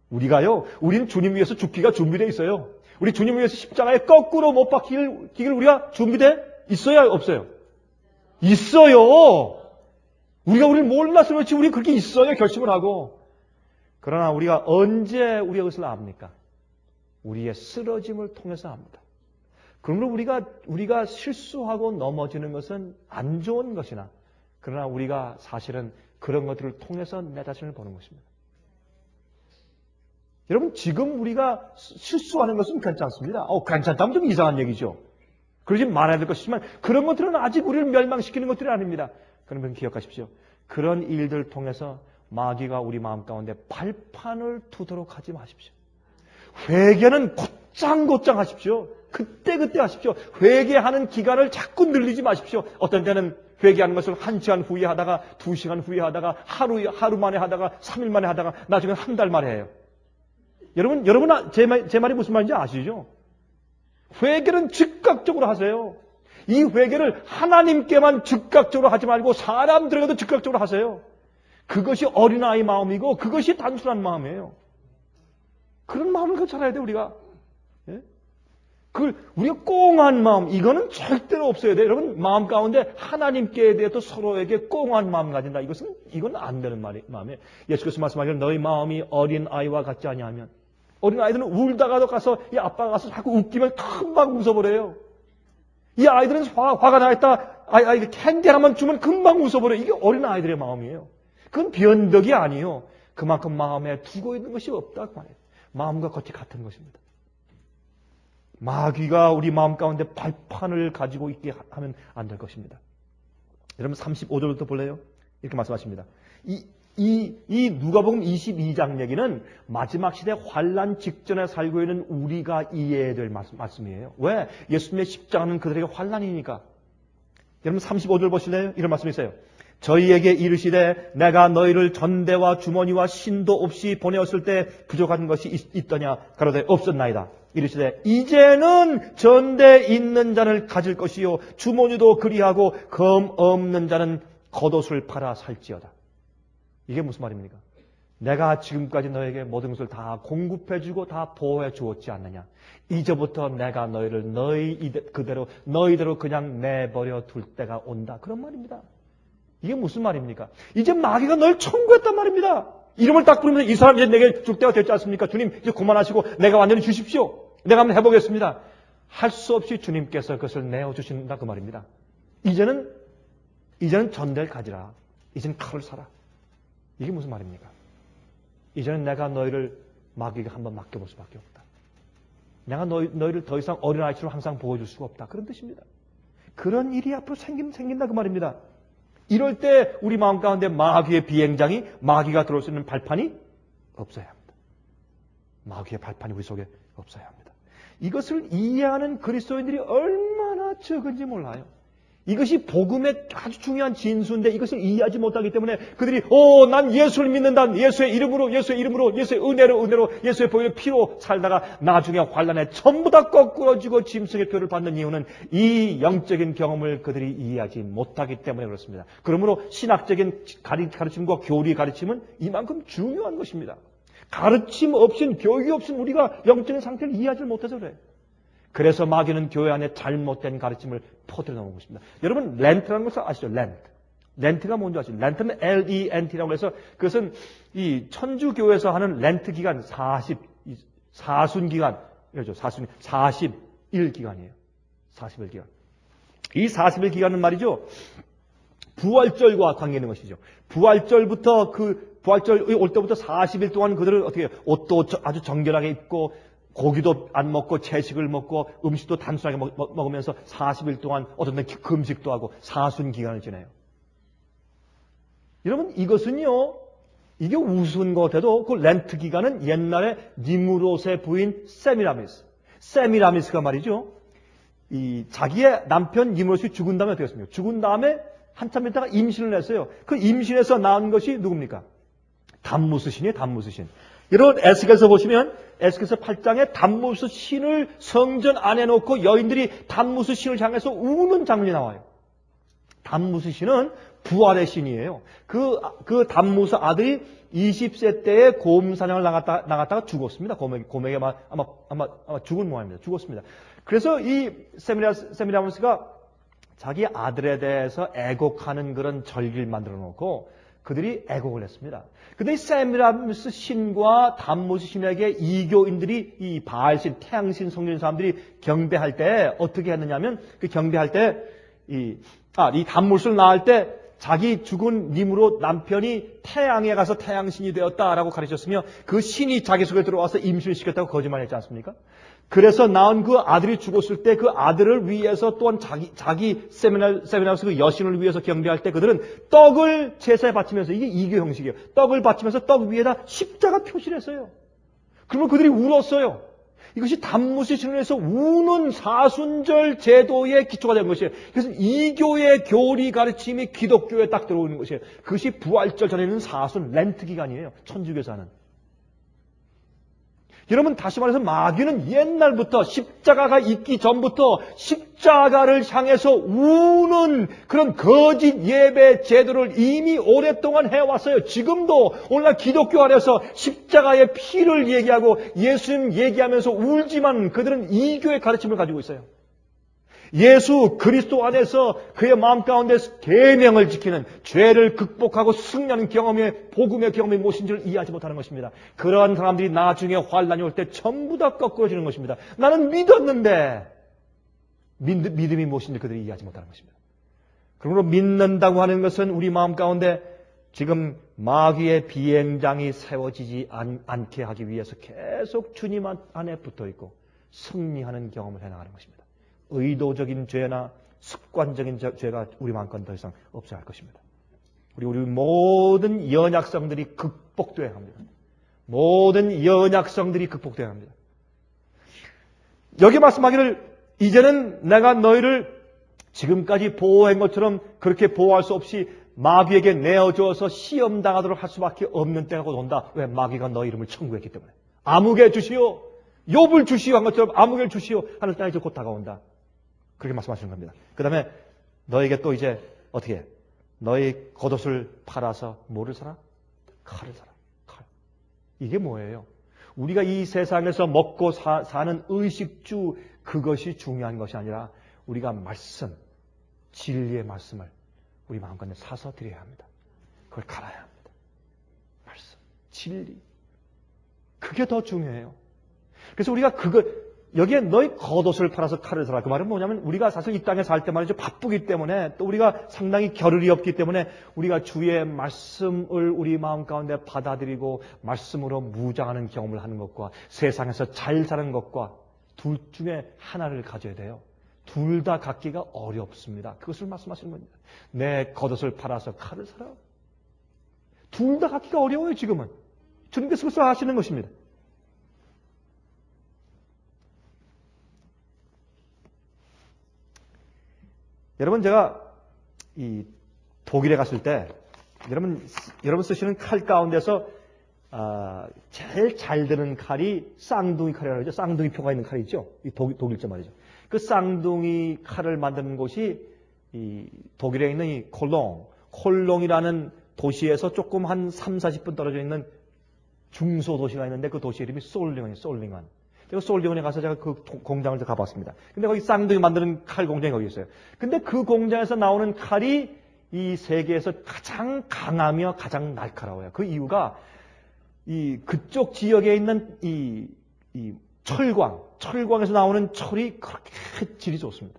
우리가요. 우리는 주님 위해서 죽기가 준비되어 있어요. 우리 주님 위해서 십자가에 거꾸로 못 박히길 우리가 준비돼 있어요? 없어요? 있어요. 우리를 몰라서 그렇지 우리 그렇게 있어요. 결심을 하고. 그러나 우리가 언제 우리가 그것을 압니까? 우리의 쓰러짐을 통해서 압니다. 그러므로 우리가 실수하고 넘어지는 것은 안 좋은 것이나 그러나 우리가 사실은 그런 것들을 통해서 내 자신을 보는 것입니다. 여러분 지금 우리가 실수하는 것은 괜찮습니다. 괜찮다면 좀 이상한 얘기죠. 그러지 말아야 될 것이지만 그런 것들은 아직 우리를 멸망시키는 것들이 아닙니다. 그러면 기억하십시오. 그런 일들을 통해서 마귀가 우리 마음 가운데 발판을 두도록 하지 마십시오. 회개는 곧장 하십시오. 그때 하십시오. 회개하는 기간을 자꾸 늘리지 마십시오. 어떤 때는 회개하는 것을 1시간 후에 하다가 2시간 후에 하다가 하루 만에 하다가 3일 만에 하다가 나중에 한 달 만에 해요. 여러분 제 말이 무슨 말인지 아시죠? 회개는 즉각적으로 하세요. 이 회개를 하나님께만 즉각적으로 하지 말고 사람들에게도 즉각적으로 하세요. 그것이 어린아이 마음이고 그것이 단순한 마음이에요. 그런 마음을 가져야 돼요, 우리가. 예? 우리가 꽁한 마음, 이거는 절대로 없어야 돼요. 여러분, 마음 가운데 하나님께 대해서 서로에게 꽁한 마음 가진다. 이건 안 되는 마음이에요. 예수께서 말씀하기를 너희 마음이 어린아이와 같지 아니하면, 어린아이들은 울다가도 가서, 이 아빠가 가서 자꾸 웃기면 금방 웃어버려요. 이 아이들은 화가 나있다, 캔디 하나만 주면 금방 웃어버려요. 이게 어린아이들의 마음이에요. 그건 변덕이 아니에요. 그만큼 마음에 두고 있는 것이 없다고 말해요. 마음과 겉이 같은 것입니다. 마귀가 우리 마음 가운데 발판을 가지고 있게 하면 안 될 것입니다. 여러분 35절부터 볼래요? 이렇게 말씀하십니다. 이 누가복음 22장 얘기는 마지막 시대 환난 직전에 살고 있는 우리가 이해해야 될 말씀이에요. 왜? 예수님의 십자가는 그들에게 환난이니까. 여러분 35절 보실래요? 이런 말씀이 있어요. 저희에게 이르시되 내가 너희를 전대와 주머니와 신도 없이 보내었을 때 부족한 것이 있더냐 가로되 없었나이다. 이르시되 이제는 전대 있는 자를 가질 것이요 주머니도 그리하고 검 없는 자는 겉옷을 팔아 살지어다. 이게 무슨 말입니까? 내가 지금까지 너에게 모든 것을 다 공급해주고 다 보호해 주었지 않느냐. 이제부터 내가 너희를 너희대로 그냥 내버려 둘 때가 온다. 그런 말입니다. 이게 무슨 말입니까? 이제 마귀가 널 청구했단 말입니다. 이름을 딱 부르면서 이 사람 이제 내게 줄 때가 됐지 않습니까? 주님 이제 그만하시고 내가 완전히 주십시오. 내가 한번 해보겠습니다. 할 수 없이 주님께서 그것을 내어주신다 그 말입니다. 이제는 전대를 가지라. 이제는 칼을 사라. 이게 무슨 말입니까? 이제는 내가 너희를 마귀가 한번 맡겨볼 수밖에 없다. 내가 너희를 더 이상 어린아이처럼 항상 보여줄 수가 없다. 그런 뜻입니다. 그런 일이 앞으로 생긴다 그 말입니다. 이럴 때 우리 마음 가운데 마귀의 비행장이 마귀가 들어올 수 있는 발판이 없어야 합니다. 마귀의 발판이 우리 속에 없어야 합니다. 이것을 이해하는 그리스도인들이 얼마나 적은지 몰라요. 이것이 복음의 아주 중요한 진수인데 이것을 이해하지 못하기 때문에 그들이 난 예수를 믿는다. 예수의 이름으로 예수의 은혜로 예수의 보혈의 피로 살다가 나중에 환난에 전부 다 거꾸러지고 짐승의 표를 받는 이유는 이 영적인 경험을 그들이 이해하지 못하기 때문에 그렇습니다. 그러므로 신학적인 가르침과 교리 가르침은 이만큼 중요한 것입니다. 가르침 없인 교육 없인 우리가 영적인 상태를 이해하지 못해서 그래요. 그래서 마귀는 교회 안에 잘못된 가르침을 퍼뜨려 놓은 것입니다. 여러분 렌트라는 것을 아시죠? 렌트가 뭔지 아시죠? 렌트는 LENT라고 해서 그것은 이 천주교에서 하는 렌트 기간 40일 기간, 그렇죠? 40일 기간이에요. 40일 기간. 이 40일 기간은 말이죠. 부활절과 관계 있는 것이죠. 부활절부터 부활절 올 때부터 40일 동안 그들을 어떻게 해요? 옷도 아주 정결하게 입고 고기도 안 먹고 채식을 먹고 음식도 단순하게 먹으면서 40일 동안 어떤 때 금식도 하고 사순 기간을 지내요. 여러분 이것은요. 이게 우스운 것 같아도 그 렌트 기간은 옛날에 니무롯의 부인 세미라미스가 말이죠. 이 자기의 남편 니무롯이 죽은 다음에 어떻게 했습니까? 죽은 다음에 한참 있다가 임신을 했어요. 그 임신에서 낳은 것이 누굽니까? 담무스 신이에요. 담무스 신. 여러분 에스겔서 보시면 에스겔서 8장에 담무스 신을 성전 안에 놓고 여인들이 담무스 신을 향해서 우는 장면이 나와요. 담무스 신은 부활의 신이에요. 그 담무스 아들이 20세 때에 곰 사냥을 나갔다가 죽었습니다. 곰에게 아마 죽은 모양입니다. 죽었습니다. 그래서 이 세미라무스가 자기 아들에 대해서 애곡하는 그런 절기를 만들어 놓고 그들이 애곡을 했습니다. 근데 이 세미라무스 신과 담무스 신에게 이교인들이 이 바알신, 태양신 성전 사람들이 경배할 때 어떻게 했느냐면 그 경배할 때 이 담무스를 낳을 때 자기 죽은 니무롯 남편이 태양에 가서 태양신이 되었다라고 가르쳤으며 그 신이 자기 속에 들어와서 임신을 시켰다고 거짓말했지 않습니까? 그래서 낳은 그 아들이 죽었을 때 그 아들을 위해서 또한 자기 세미나스 그 여신을 위해서 경배할 때 그들은 떡을 제사에 바치면서 이게 이교 형식이에요. 떡을 바치면서 떡 위에다 십자가 표시를 했어요. 그러면 그들이 울었어요. 이것이 담무스 신을 해서 우는 사순절 제도의 기초가 된 것이에요. 그래서 이교의 교리 가르침이 기독교에 딱 들어오는 것이에요. 그것이 부활절 전에는 사순 렌트 기간이에요. 천주교에서 하는. 여러분, 다시 말해서 마귀는 옛날부터 십자가가 있기 전부터 십자가를 향해서 우는 그런 거짓 예배 제도를 이미 오랫동안 해왔어요. 지금도 오늘날 기독교 안에서 십자가의 피를 얘기하고 예수님 얘기하면서 울지만 그들은 이교의 가르침을 가지고 있어요. 예수 그리스도 안에서 그의 마음 가운데 계명을 지키는, 죄를 극복하고 승리하는 경험의, 복음의 경험이 무엇인지를 이해하지 못하는 것입니다. 그러한 사람들이 나중에 환난이 올 때 전부 다 거꾸러지는 것입니다. 나는 믿었는데 믿음이 무엇인지 그들이 이해하지 못하는 것입니다. 그러므로 믿는다고 하는 것은 우리 마음 가운데 지금 마귀의 비행장이 세워지지 않게 하기 위해서 계속 주님 안에 붙어있고 승리하는 경험을 해나가는 것입니다. 의도적인 죄나 습관적인 죄가 우리 마음껏 더 이상 없어야 할 것입니다. 우리 모든 연약성들이 극복되어야 합니다. 모든 연약성들이 극복되어야 합니다. 여기 말씀하기를 이제는 내가 너희를 지금까지 보호한 것처럼 그렇게 보호할 수 없이 마귀에게 내어주어서 시험당하도록 할 수밖에 없는 때가 곧 온다. 왜? 마귀가 너희 이름을 청구했기 때문에. 아무개 주시오, 욥을 주시오 한 것처럼 아무개를 주시오 하는 때가 이제 곧 다가온다. 그렇게 말씀하시는 겁니다. 그 다음에 너에게 또 이제 어떻게 해? 너희 겉옷을 팔아서 뭐를 사라? 칼을 사라. 칼. 이게 뭐예요? 우리가 이 세상에서 먹고 사는 의식주, 그것이 중요한 것이 아니라 우리가 말씀, 진리의 말씀을 우리 마음가운데 사서 드려야 합니다. 그걸 갈아야 합니다. 말씀, 진리. 그게 더 중요해요. 그래서 우리가 여기에 너희 겉옷을 팔아서 칼을 사라. 그 말은 뭐냐면 우리가 사실 이 땅에 살 때 말이죠. 바쁘기 때문에 또 우리가 상당히 겨를이 없기 때문에 우리가 주의 말씀을 우리 마음 가운데 받아들이고 말씀으로 무장하는 경험을 하는 것과 세상에서 잘 사는 것과 둘 중에 하나를 가져야 돼요. 둘 다 갖기가 어렵습니다. 그것을 말씀하시는 겁니다. 내 겉옷을 팔아서 칼을 사라. 둘 다 갖기가 어려워요, 지금은. 주님께서 그것을 하시는 것입니다. 여러분, 제가 이 독일에 갔을 때 여러분 쓰시는 칼 가운데서 제일 잘 드는 칼이 쌍둥이 칼이라고 하죠. 쌍둥이 표가 있는 칼이 있죠. 이 독일제 말이죠. 그 쌍둥이 칼을 만드는 곳이 이 독일에 있는 이 콜롱이라는 도시에서 조금 한 30-40분 떨어져 있는 중소 도시가 있는데 그 도시 이름이 솔링원. 제가 솔링원에 가서 제가 그 공장을 가봤습니다. 근데 거기 쌍둥이 만드는 칼 공장이 거기 있어요. 근데 그 공장에서 나오는 칼이 이 세계에서 가장 강하며 가장 날카로워요. 그 이유가 그쪽 지역에 있는 이 철광에서 나오는 철이 그렇게 질이 좋습니다.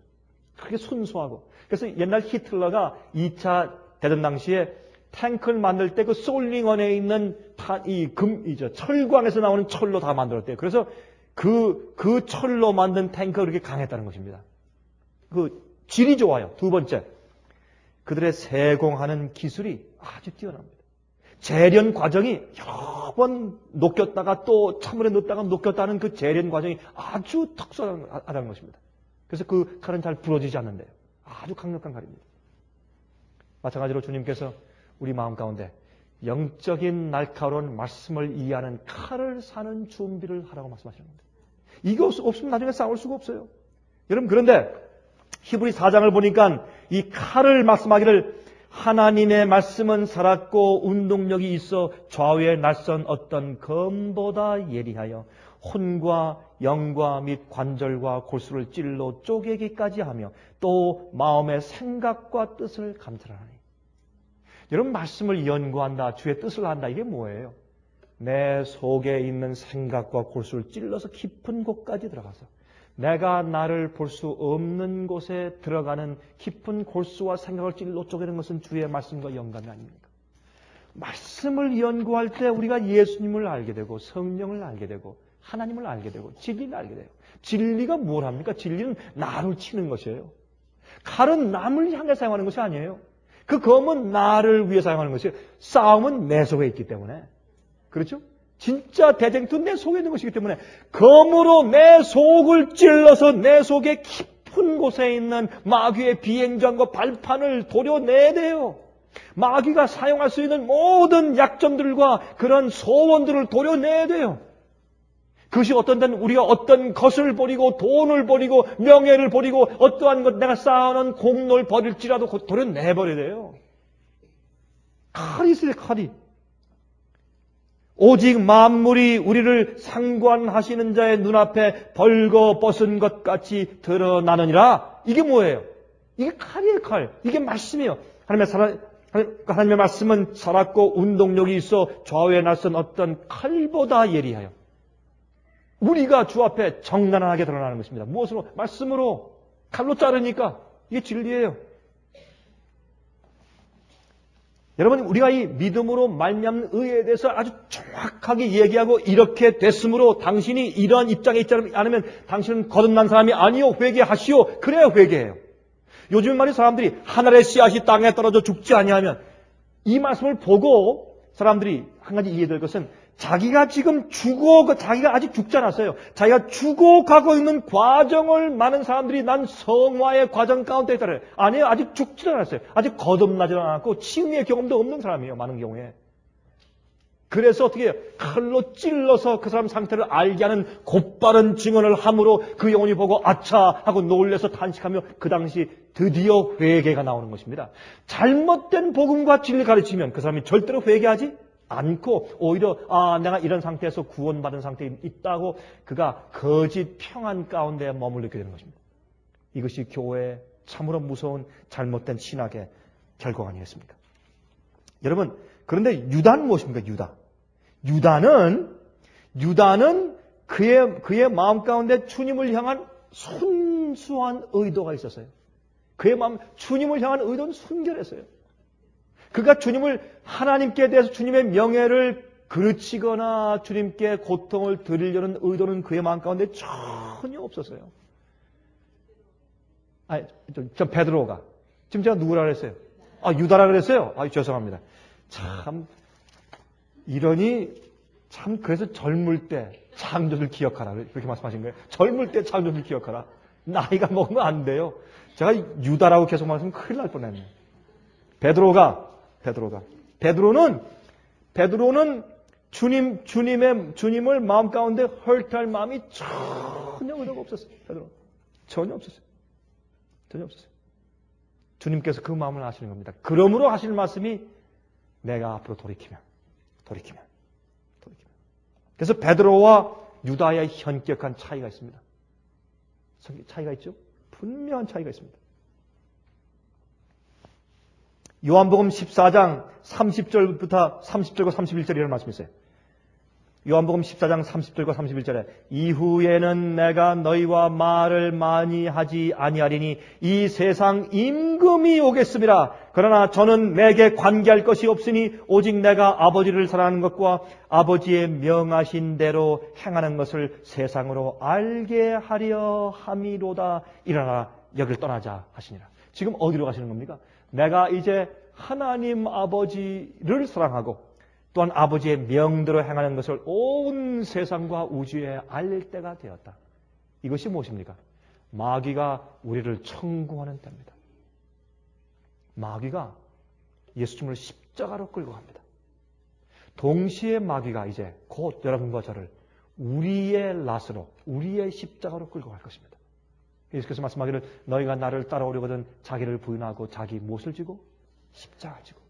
그렇게 순수하고. 그래서 옛날 히틀러가 2차 대전 당시에 탱크를 만들 때 그 솔링원에 있는 철광에서 나오는 철로 다 만들었대요. 그래서 그 철로 만든 탱크가 그렇게 강했다는 것입니다. 그 질이 좋아요. 두 번째, 그들의 세공하는 기술이 아주 뛰어납니다. 재련 과정이 여러 번 녹였다가 또 찬물에 넣었다가 녹였다는 그 재련 과정이 아주 특수하다는 것입니다. 그래서 그 칼은 잘 부러지지 않는데요. 아주 강력한 칼입니다. 마찬가지로 주님께서 우리 마음 가운데 영적인 날카로운 말씀을 이해하는 칼을 사는 준비를 하라고 말씀하시는 겁니다. 이거 없으면 나중에 싸울 수가 없어요. 여러분, 그런데 히브리 4장을 보니까 이 칼을 말씀하기를 하나님의 말씀은 살았고 운동력이 있어 좌우에 날선 어떤 검보다 예리하여 혼과 영과 및 관절과 골수를 찔러 쪼개기까지 하며 또 마음의 생각과 뜻을 감찰하니. 여러분, 말씀을 연구한다, 주의 뜻을 안다, 이게 뭐예요? 내 속에 있는 생각과 골수를 찔러서 깊은 곳까지 들어가서 내가 나를 볼 수 없는 곳에 들어가는 깊은 골수와 생각을 찔러 쪼개는 것은 주의 말씀과 연관이 아닙니까? 말씀을 연구할 때 우리가 예수님을 알게 되고 성령을 알게 되고 하나님을 알게 되고 진리를 알게 돼요. 진리가 뭘 합니까? 진리는 나를 치는 것이에요. 칼은 남을 향해 사용하는 것이 아니에요. 그 검은 나를 위해 사용하는 것이에요. 싸움은 내 속에 있기 때문에. 그렇죠? 진짜 대쟁투는 내 속에 있는 것이기 때문에 검으로 내 속을 찔러서 내 속에 깊은 곳에 있는 마귀의 비행장과 발판을 도려내야 돼요. 마귀가 사용할 수 있는 모든 약점들과 그런 소원들을 도려내야 돼요. 그것이 어떤 때는 우리가 어떤 것을 버리고 돈을 버리고 명예를 버리고 어떠한 것 내가 쌓아놓은 공로를 버릴지라도 곧 도려내버려야 돼요. 칼이 있어요, 칼이. 오직 만물이 우리를 상관하시는 자의 눈앞에 벌거벗은 것 같이 드러나느니라. 이게 뭐예요? 이게 칼이에요, 칼. 이게 말씀이에요. 하나님의 말씀은 살았고 운동력이 있어 좌우에 나선 어떤 칼보다 예리하여 우리가 주 앞에 정나하게 드러나는 것입니다. 무엇으로? 말씀으로. 칼로 자르니까 이게 진리예요. 여러분, 우리가 이 믿음으로 말미암는 의에 대해서 아주 정확하게 얘기하고 이렇게 됐으므로 당신이 이러한 입장에 있지 않으면 당신은 거듭난 사람이 아니요 회개하시오. 그래야 회개해요. 요즘 말이 사람들이 하늘의 씨앗이 땅에 떨어져 죽지 아니하면 이 말씀을 보고 사람들이 한 가지 이해될 것은 자기가 지금 자기가 아직 죽지 않았어요. 자기가 죽어가고 있는 과정을 많은 사람들이 난 성화의 과정 가운데 있다래요. 아니에요. 아직 죽지 않았어요. 아직 거듭나지 않았고 칭의의 경험도 없는 사람이에요. 많은 경우에. 그래서 어떻게 해요? 칼로 찔러서 그 사람 상태를 알게 하는 곧바른 증언을 함으로 그 영혼이 보고 아차 하고 놀래서 탄식하며 그 당시 드디어 회개가 나오는 것입니다. 잘못된 복음과 진리 가르치면 그 사람이 절대로 회개하지 않고 오히려 내가 이런 상태에서 구원받은 상태에 있다고 그가 거짓 평안 가운데 머물게 되는 것입니다. 이것이 교회의 참으로 무서운 잘못된 신학의 결과가 아니겠습니까? 여러분, 그런데 유다는 무엇입니까? 유다는 그의 마음 가운데 주님을 향한 순수한 의도가 있었어요. 그의 마음, 주님을 향한 의도는 순결했어요. 그가 하나님께 대해서 주님의 명예를 그르치거나 주님께 고통을 드리려는 의도는 그의 마음 가운데 전혀 없었어요. 베드로가. 지금 제가 누구라 그랬어요? 유다라 그랬어요? 죄송합니다. 그래서 젊을 때 창조를 기억하라. 그렇게 말씀하신 거예요. 젊을 때 창조를 기억하라. 나이가 먹으면 안 돼요. 제가 유다라고 계속 말하면 큰일 날 뻔했네요. 베드로는 주님을 마음 가운데 헐트할 마음이 전혀 의도가 없었어요. 전혀 없었어요. 주님께서 그 마음을 아시는 겁니다. 그러므로 하시는 말씀이 내가 앞으로 돌이키면. 그래서 베드로와 유다의 현격한 차이가 있습니다. 차이가 있죠? 분명한 차이가 있습니다. 요한복음 14장 30절과 31절에 이런 말씀이 있어요. 요한복음 14장 30절과 31절에 이후에는 내가 너희와 말을 많이 하지 아니하리니 이 세상 임금이 오겠음이라. 그러나 저는 내게 관계할 것이 없으니 오직 내가 아버지를 사랑하는 것과 아버지의 명하신 대로 행하는 것을 세상으로 알게 하려 함이로다. 일어나라 여길 떠나자 하시니라. 지금 어디로 가시는 겁니까? 내가 이제 하나님 아버지를 사랑하고 또한 아버지의 명대로 행하는 것을 온 세상과 우주에 알릴 때가 되었다. 이것이 무엇입니까? 마귀가 우리를 청구하는 때입니다. 마귀가 예수님을 십자가로 끌고 갑니다. 동시에 마귀가 이제 곧 여러분과 저를 우리의 낫으로, 우리의 십자가로 끌고 갈 것입니다. 예수께서 말씀하기를 너희가 나를 따라오려거든 자기를 부인하고 자기 무엇을 지고? 십자가를 지고.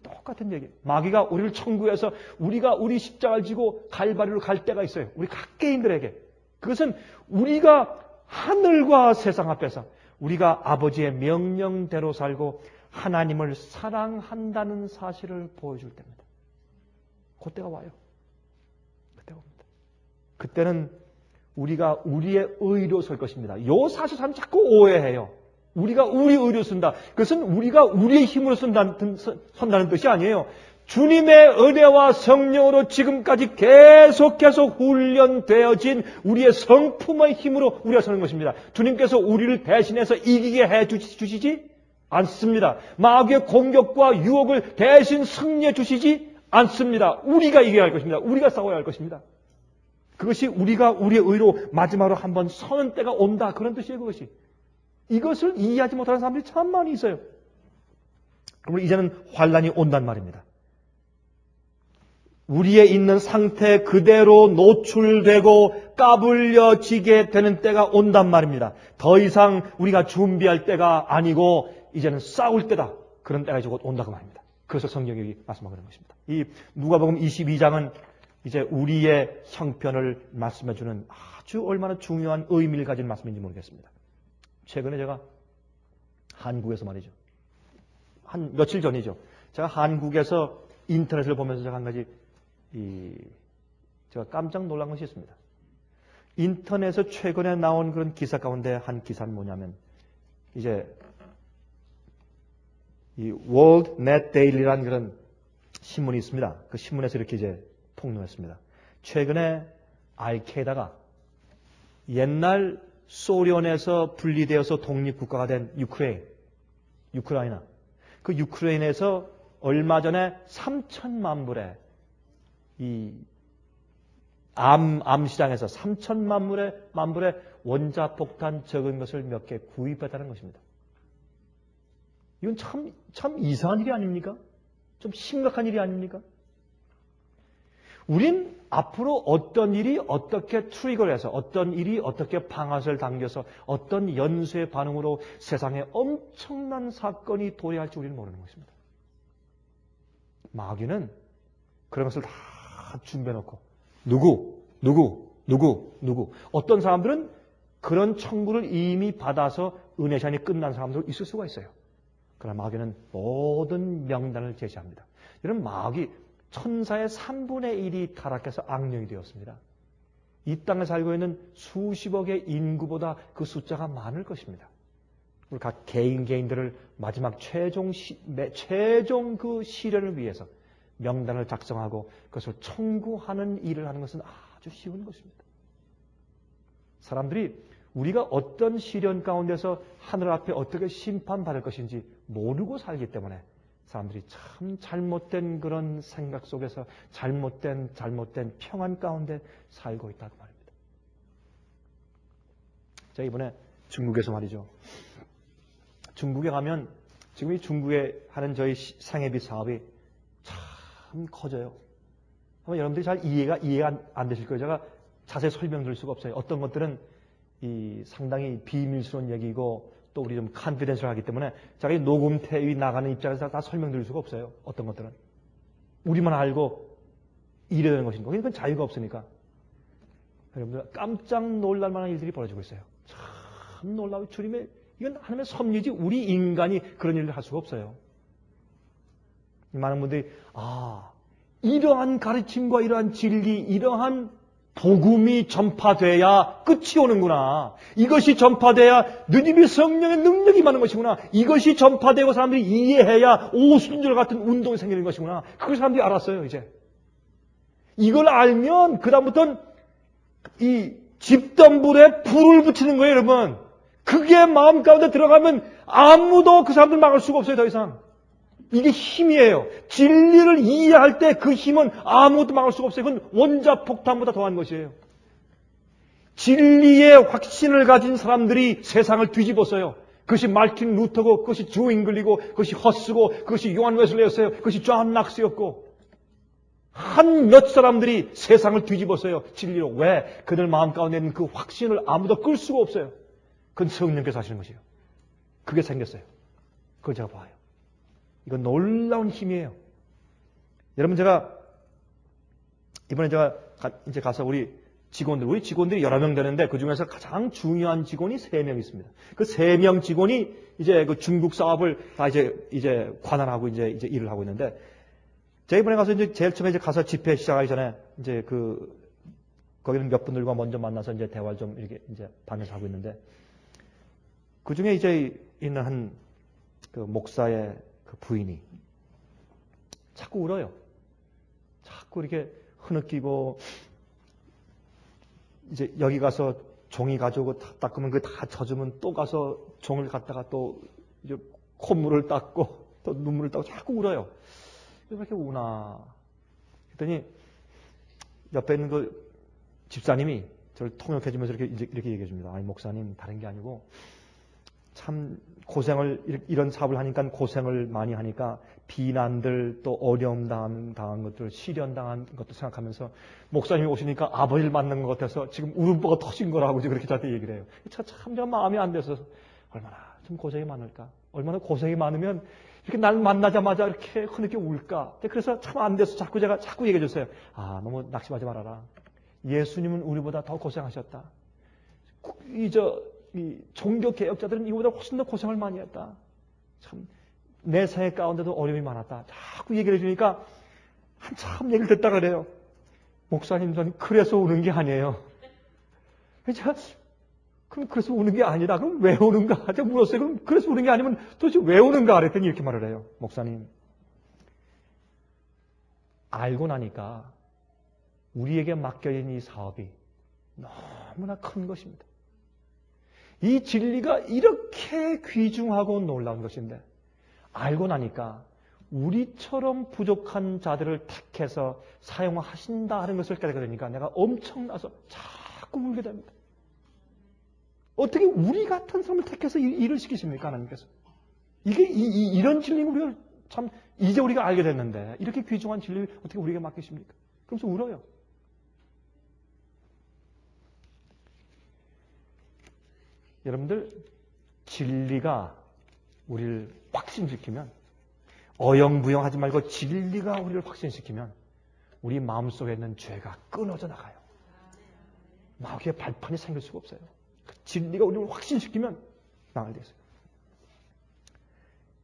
똑같은 얘기예요. 마귀가 우리를 청구해서 우리가 우리 십자가를 지고 갈바리로 갈 때가 있어요. 우리 각개인들에게. 그것은 우리가 하늘과 세상 앞에서 우리가 아버지의 명령대로 살고 하나님을 사랑한다는 사실을 보여줄 때입니다. 그때가 와요. 그때가 옵니다. 그때는 우리가 우리의 의로 설 것입니다. 요 사실 사람 자꾸 오해해요. 우리가 우리 의로 쓴다. 그것은 우리가 우리의 힘으로 선다는 뜻이 아니에요. 주님의 은혜와 성령으로 지금까지 계속 훈련되어진 우리의 성품의 힘으로 우리가 서는 것입니다. 주님께서 우리를 대신해서 이기게 해 주시지 않습니다. 마귀의 공격과 유혹을 대신 승리해 주시지 않습니다. 우리가 이겨야 할 것입니다. 우리가 싸워야 할 것입니다. 그것이 우리가 우리의 의로 마지막으로 한번 서는 때가 온다. 그런 뜻이에요. 그것이. 이것을 이해하지 못하는 사람들이 참 많이 있어요. 그러면 이제는 환란이 온단 말입니다. 우리의 있는 상태 그대로 노출되고 까불려지게 되는 때가 온단 말입니다. 더 이상 우리가 준비할 때가 아니고 이제는 싸울 때다. 그런 때가 이제 곧 온다고 말입니다. 그래서 성경이 말씀하고 있는 것입니다. 이 누가복음 22장은 이제 우리의 형편을 말씀해주는 아주 얼마나 중요한 의미를 가진 말씀인지 모르겠습니다. 최근에 제가 한국에서 말이죠. 한 며칠 전이죠. 제가 한국에서 인터넷을 보면서 제가 한 가지 제가 깜짝 놀란 것이 있습니다. 인터넷에서 최근에 나온 그런 기사 가운데 한 기사는 뭐냐면 이제 이 World Net Daily라는 그런 신문이 있습니다. 그 신문에서 이렇게 이제 폭로했습니다. 최근에 알케이다가 옛날 소련에서 분리되어서 독립국가가 된 우크라이나 그 우크라이나에서 얼마 전에 3천만 불의 이 암시장에서 3천만 불의 원자폭탄 적은 것을 몇 개 구입했다는 것입니다. 이건 참 이상한 일이 아닙니까? 좀 심각한 일이 아닙니까? 우린 앞으로 어떤 일이 어떻게 트리거를 해서 어떤 일이 어떻게 방아쇠를 당겨서 어떤 연쇄 반응으로 세상에 엄청난 사건이 도래할지 우리는 모르는 것입니다. 마귀는 그런 것을 다 준비해놓고 누구 어떤 사람들은 그런 청구를 이미 받아서 은혜 시간이 끝난 사람도 있을 수가 있어요. 그러나 마귀는 모든 명단을 제시합니다. 이런 마귀 천사의 3분의 1이 타락해서 악령이 되었습니다. 이 땅에 살고 있는 수십억의 인구보다 그 숫자가 많을 것입니다. 우리 각 개인들을 마지막 최종 그 시련을 위해서 명단을 작성하고 그것을 청구하는 일을 하는 것은 아주 쉬운 것입니다. 사람들이 우리가 어떤 시련 가운데서 하늘 앞에 어떻게 심판받을 것인지 모르고 살기 때문에 사람들이 참 잘못된 그런 생각 속에서 잘못된 평안 가운데 살고 있다고 말입니다. 제가 이번에 중국에서 말이죠. 중국에 가면 지금 이 중국에 하는 저희 상해비 사업이 참 커져요. 아마 여러분들이 잘 이해가 안 되실 거예요. 제가 자세히 설명드릴 수가 없어요. 어떤 것들은 상당히 비밀스러운 얘기고 또 우리 좀 컨피덴셜하기 때문에 제가 이 녹음태위 나가는 입장에서 다 설명드릴 수가 없어요. 어떤 것들은 우리만 알고 이래야 되는 것인가. 그건 자유가 없으니까. 여러분들 깜짝 놀랄 만한 일들이 벌어지고 있어요. 참 놀라워. 주님의 이건 하나님의 섭리지 우리 인간이 그런 일을 할 수가 없어요. 많은 분들이 이러한 가르침과 이러한 진리, 이러한 복음이 전파돼야 끝이 오는구나. 이것이 전파돼야 누님의 성령의 능력이 많은 것이구나. 이것이 전파되고 사람들이 이해해야 오순절 같은 운동이 생기는 것이구나. 그걸 사람들이 알았어요, 이제. 이걸 알면 그다음부터는 이 집단불에 불을 붙이는 거예요, 여러분. 그게 마음 가운데 들어가면 아무도 그 사람들 막을 수가 없어요, 더 이상. 이게 힘이에요. 진리를 이해할 때 그 힘은 아무것도 막을 수가 없어요. 그건 원자폭탄보다 더한 것이에요. 진리의 확신을 가진 사람들이 세상을 뒤집었어요. 그것이 말틴 루터고, 그것이 조 잉글리고, 그것이 허스고, 그것이 요한 웨슬레였어요. 그것이 존 낙스였고. 한 몇 사람들이 세상을 뒤집었어요. 진리로. 왜? 그들 마음 가운데 있는 그 확신을 아무도 끌 수가 없어요. 그건 성령께서 하시는 것이에요. 그게 생겼어요. 그걸 제가 봐요. 이건 놀라운 힘이에요. 여러분, 이번에 제가 이제 가서 우리 직원들이 여러 명 되는데 그 중에서 가장 중요한 직원이 3명 있습니다. 그 3명 직원이 이제 그 중국 사업을 다 이제 관할하고 이제 일을 하고 있는데 제가 이번에 가서 이제 제일 처음에 가서 집회 시작하기 전에 이제 거기는 몇 분들과 먼저 만나서 이제 대화를 좀 이렇게 이제 반에서 하고 있는데 그 중에 이제 있는 한 그 목사의 그 부인이 자꾸 울어요. 자꾸 이렇게 흐느끼고 이제 여기 가서 종이 가져오고 닦으면 그 다 젖으면 또 가서 종을 갖다가 또 이제 콧물을 닦고 또 눈물을 닦고 자꾸 울어요. 왜 이렇게 우나? 그랬더니 옆에 있는 그 집사님이 저를 통역해 주면서 이렇게 얘기해 줍니다. 아니 목사님 다른 게 아니고 참 이런 사업을 하니까 고생을 많이 하니까 비난들 또 어려움 당한 것들, 시련 당한 것도 생각하면서 목사님이 오시니까 아버지를 만난 것 같아서 지금 울음보가 터진 거라고 그렇게 저한테 얘기를 해요. 참 제가 마음이 안 돼서 얼마나 좀 고생이 많을까? 얼마나 고생이 많으면 이렇게 날 만나자마자 이렇게 흐느껴 울까? 그래서 참 안 돼서 자꾸 얘기해 주세요. 아, 너무 낙심하지 말아라. 예수님은 우리보다 더 고생하셨다. 이 종교 개혁자들은 이보다 훨씬 더 고생을 많이 했다. 참 내 생애 가운데도 어려움이 많았다. 자꾸 얘기를 해주니까 한참 얘기를 듣다가 그래요. 목사님, 전 그래서 우는 게 아니에요. 그럼 그래서 우는 게 아니라 그럼 왜 우는가? 제가 물었어요. 그럼 그래서 우는 게 아니면 도대체 왜 우는가? 그랬더니 이렇게 말을 해요. 목사님, 알고 나니까 우리에게 맡겨진 이 사업이 너무나 큰 것입니다. 이 진리가 이렇게 귀중하고 놀라운 것인데 알고 나니까 우리처럼 부족한 자들을 택해서 사용하신다 하는 것을 깨닫게 되니까 내가 엄청나서 자꾸 울게 됩니다. 어떻게 우리 같은 사람을 택해서 일을 시키십니까? 하나님께서. 이런 진리를 우리가 참 이제 우리가 알게 됐는데 이렇게 귀중한 진리를 어떻게 우리에게 맡기십니까? 그러면서 울어요. 여러분들, 진리가 우리를 확신시키면, 어영부영하지 말고 진리가 우리를 확신시키면 우리 마음속에 있는 죄가 끊어져 나가요. 마귀의 발판이 생길 수가 없어요. 그 진리가 우리를 확신시키면 나가게 됐어요.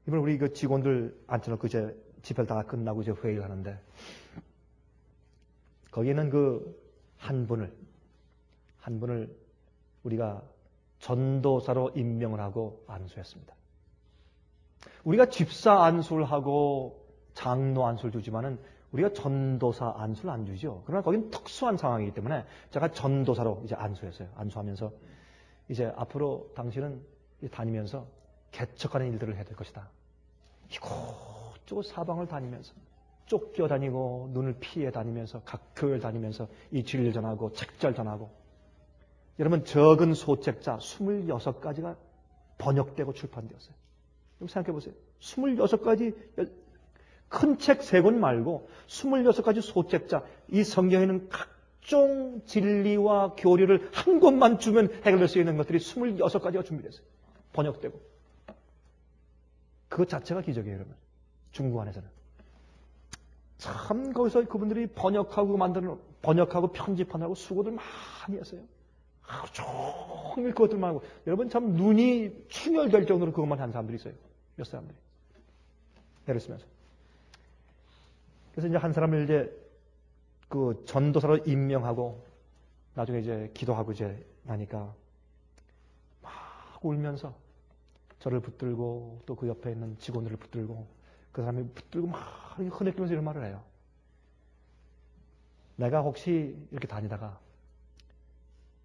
이번에 우리 그 직원들 앉혀놓고 이제 집회를 다 끝나고 이제 회의를 하는데 거기에는 그 한 분을 우리가 전도사로 임명을 하고 안수했습니다. 우리가 집사 안수를 하고 장로 안수를 주지만은 우리가 전도사 안수를 안 주죠. 그러나 거긴 특수한 상황이기 때문에 제가 전도사로 이제 안수했어요. 안수하면서 이제 앞으로 당신은 다니면서 개척하는 일들을 해야 될 것이다. 이곳저곳 사방을 다니면서 쫓겨다니고 눈을 피해 다니면서 각 교회를 다니면서 이 진리를 전하고 책절 전하고 여러분 적은 소책자 26가지가 번역되고 출판되었어요. 생각해 보세요. 26가지 큰 책 3권 말고 26가지 소책자 이 성경에는 각종 진리와 교리를 한 권만 주면 해결될 수 있는 것들이 26가지가 준비됐어요. 번역되고. 그것 자체가 기적이에요, 여러분. 중국 안에서는. 참 거기서 그분들이 번역하고 편집하느라고 수고들 많이 했어요. 하루 종일 그것들만 하고. 여러분 참 눈이 충혈될 정도로 그것만 한 사람들이 있어요. 몇 사람들이. 애를 쓰면서. 그래서 이제 한 사람을 이제 그 전도사로 임명하고 나중에 이제 기도하고 이제 나니까 막 울면서 저를 붙들고 또 그 옆에 있는 직원들을 붙들고 그 사람이 붙들고 막 흐느끼면서 이런 말을 해요. 내가 혹시 이렇게 다니다가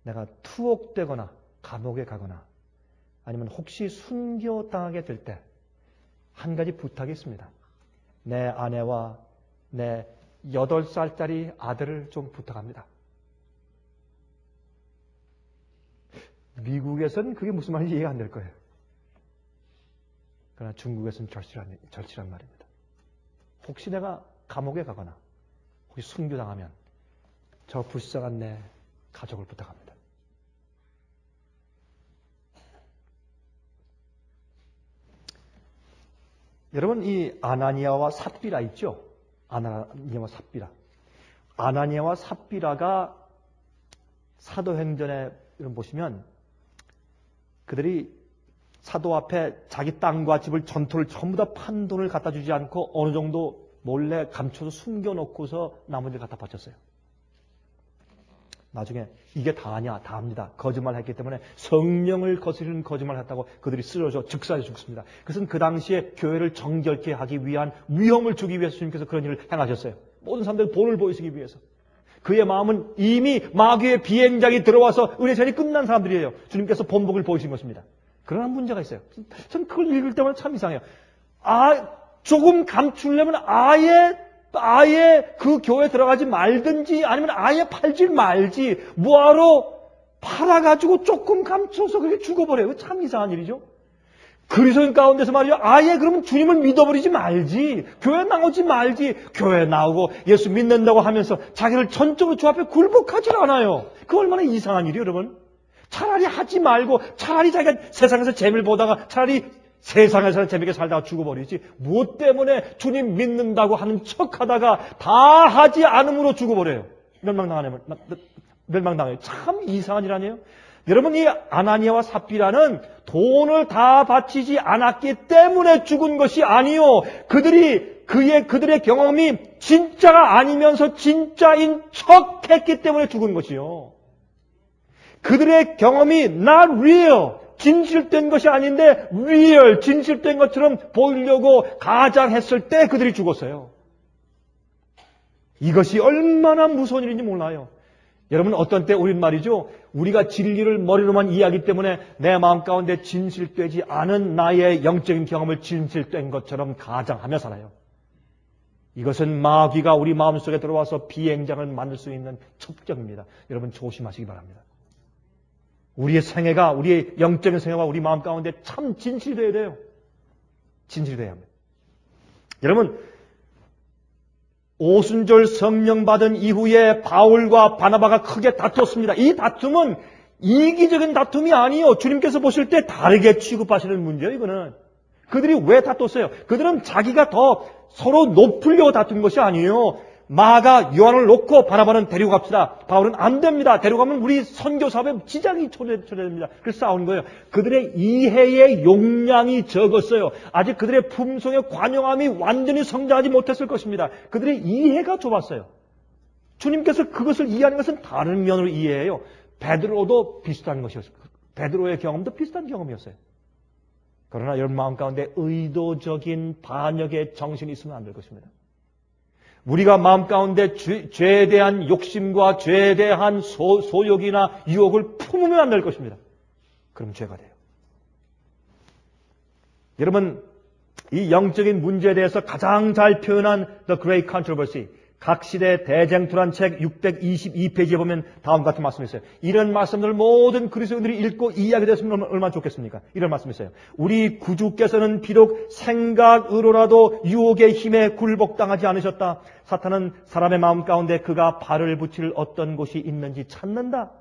내가 투옥되거나 감옥에 가거나 아니면 혹시 순교당하게 될 때 한 가지 부탁이 있습니다. 내 아내와 내 8살짜리 아들을 좀 부탁합니다. 미국에서는 그게 무슨 말인지 이해가 안 될 거예요. 그러나 중국에서는 절실한 말입니다. 혹시 내가 감옥에 가거나 혹시 순교당하면 저 불쌍한 내 가족을 부탁합니다. 여러분 이 아나니아와 삽비라 있죠? 아나니아와 삽비라. 아나니아와 삽비라가 사도행전에 보시면 그들이 사도 앞에 자기 땅과 집을 전토를 전부 다 판 돈을 갖다 주지 않고 어느 정도 몰래 감춰서 숨겨놓고서 나머지를 갖다 바쳤어요. 나중에 이게 다냐? 다합니다. 거짓말했기 때문에 성령을 거스르는 거짓말을 했다고 그들이 쓰러져 즉사해 죽습니다. 그것은 그 당시에 교회를 정결케 하기 위한 위험을 주기 위해서 주님께서 그런 일을 행하셨어요. 모든 사람들 본을 보이시기 위해서. 그의 마음은 이미 마귀의 비행장이 들어와서 은혜전이 끝난 사람들이에요. 주님께서 본복을 보이신 것입니다. 그러나 문제가 있어요. 전 그걸 읽을 때마다 참 이상해요. 조금 감추려면 아예 그 교회에 들어가지 말든지 아니면 아예 팔지 말지 뭐하러 팔아가지고 조금 감춰서 그렇게 죽어버려요. 참 이상한 일이죠. 그리스도인 가운데서 말이죠. 아예 그러면 주님을 믿어버리지 말지. 교회 나오지 말지. 교회 나오고 예수 믿는다고 하면서 자기를 전적으로 주 앞에 굴복하지 않아요. 그 얼마나 이상한 일이에요, 여러분. 차라리 하지 말고 차라리 자기가 세상에서 재미를 보다가 차라리 세상에서 재미있게 살다가 죽어버리지. 무엇 때문에 주님 믿는다고 하는 척하다가 다 하지 않음으로 죽어버려요. 멸망당해요. 참 이상한 일 아니에요? 여러분, 이 아나니아와 삽비라는 돈을 다 바치지 않았기 때문에 죽은 것이 아니요. 그들의 경험이 진짜가 아니면서 진짜인 척 했기 때문에 죽은 것이요. 그들의 경험이 not real, 진실된 것이 아닌데 real, 진실된 것처럼 보이려고 가장했을 때 그들이 죽었어요. 이것이 얼마나 무서운 일인지 몰라요. 여러분, 어떤 때 우린 말이죠. 우리가 진리를 머리로만 이해하기 때문에 내 마음 가운데 진실되지 않은 나의 영적인 경험을 진실된 것처럼 가장하며 살아요. 이것은 마귀가 우리 마음속에 들어와서 비행장을 만들 수 있는 첩정입니다. 여러분, 조심하시기 바랍니다. 우리의 생애가, 우리의 영적인 생애가 우리 마음 가운데 참 진실되어야 돼요. 진실되어야 합니다. 여러분, 오순절 성령 받은 이후에 바울과 바나바가 크게 다투었습니다. 이 다툼은 이기적인 다툼이 아니에요. 주님께서 보실 때 다르게 취급하시는 문제예요, 이거는. 그들이 왜 다퉜어요? 그들은 자기가 더 서로 높으려고 다툰 것이 아니에요. 마가 요한을 놓고 바나바는 데리고 갑시다. 바울은 안 됩니다. 데려가면 우리 선교 사업에 지장이 초래됩니다. 그래서 싸우는 거예요. 그들의 이해의 용량이 적었어요. 아직 그들의 품성의 관용함이 완전히 성장하지 못했을 것입니다. 그들의 이해가 좁았어요. 주님께서 그것을 이해하는 것은 다른 면으로 이해해요. 베드로도 비슷한 것이었어요. 베드로의 경험도 비슷한 경험이었어요. 그러나 여러분 마음 가운데 의도적인 반역의 정신이 있으면 안 될 것입니다. 우리가 마음 가운데 죄에 대한 욕심과 죄에 대한 소욕이나 유혹을 품으면 안 될 것입니다. 그럼 죄가 돼요. 여러분, 이 영적인 문제에 대해서 가장 잘 표현한 The Great Controversy, 각 시대 대쟁투란 책 622페이지에 보면 다음 같은 말씀이 있어요. 이런 말씀들을 모든 그리스도인들이 읽고 이해하게 됐으면 얼마나 좋겠습니까? 이런 말씀이 있어요. 우리 구주께서는 비록 생각으로라도 유혹의 힘에 굴복당하지 않으셨다. 사탄은 사람의 마음 가운데 그가 발을 붙일 어떤 곳이 있는지 찾는다.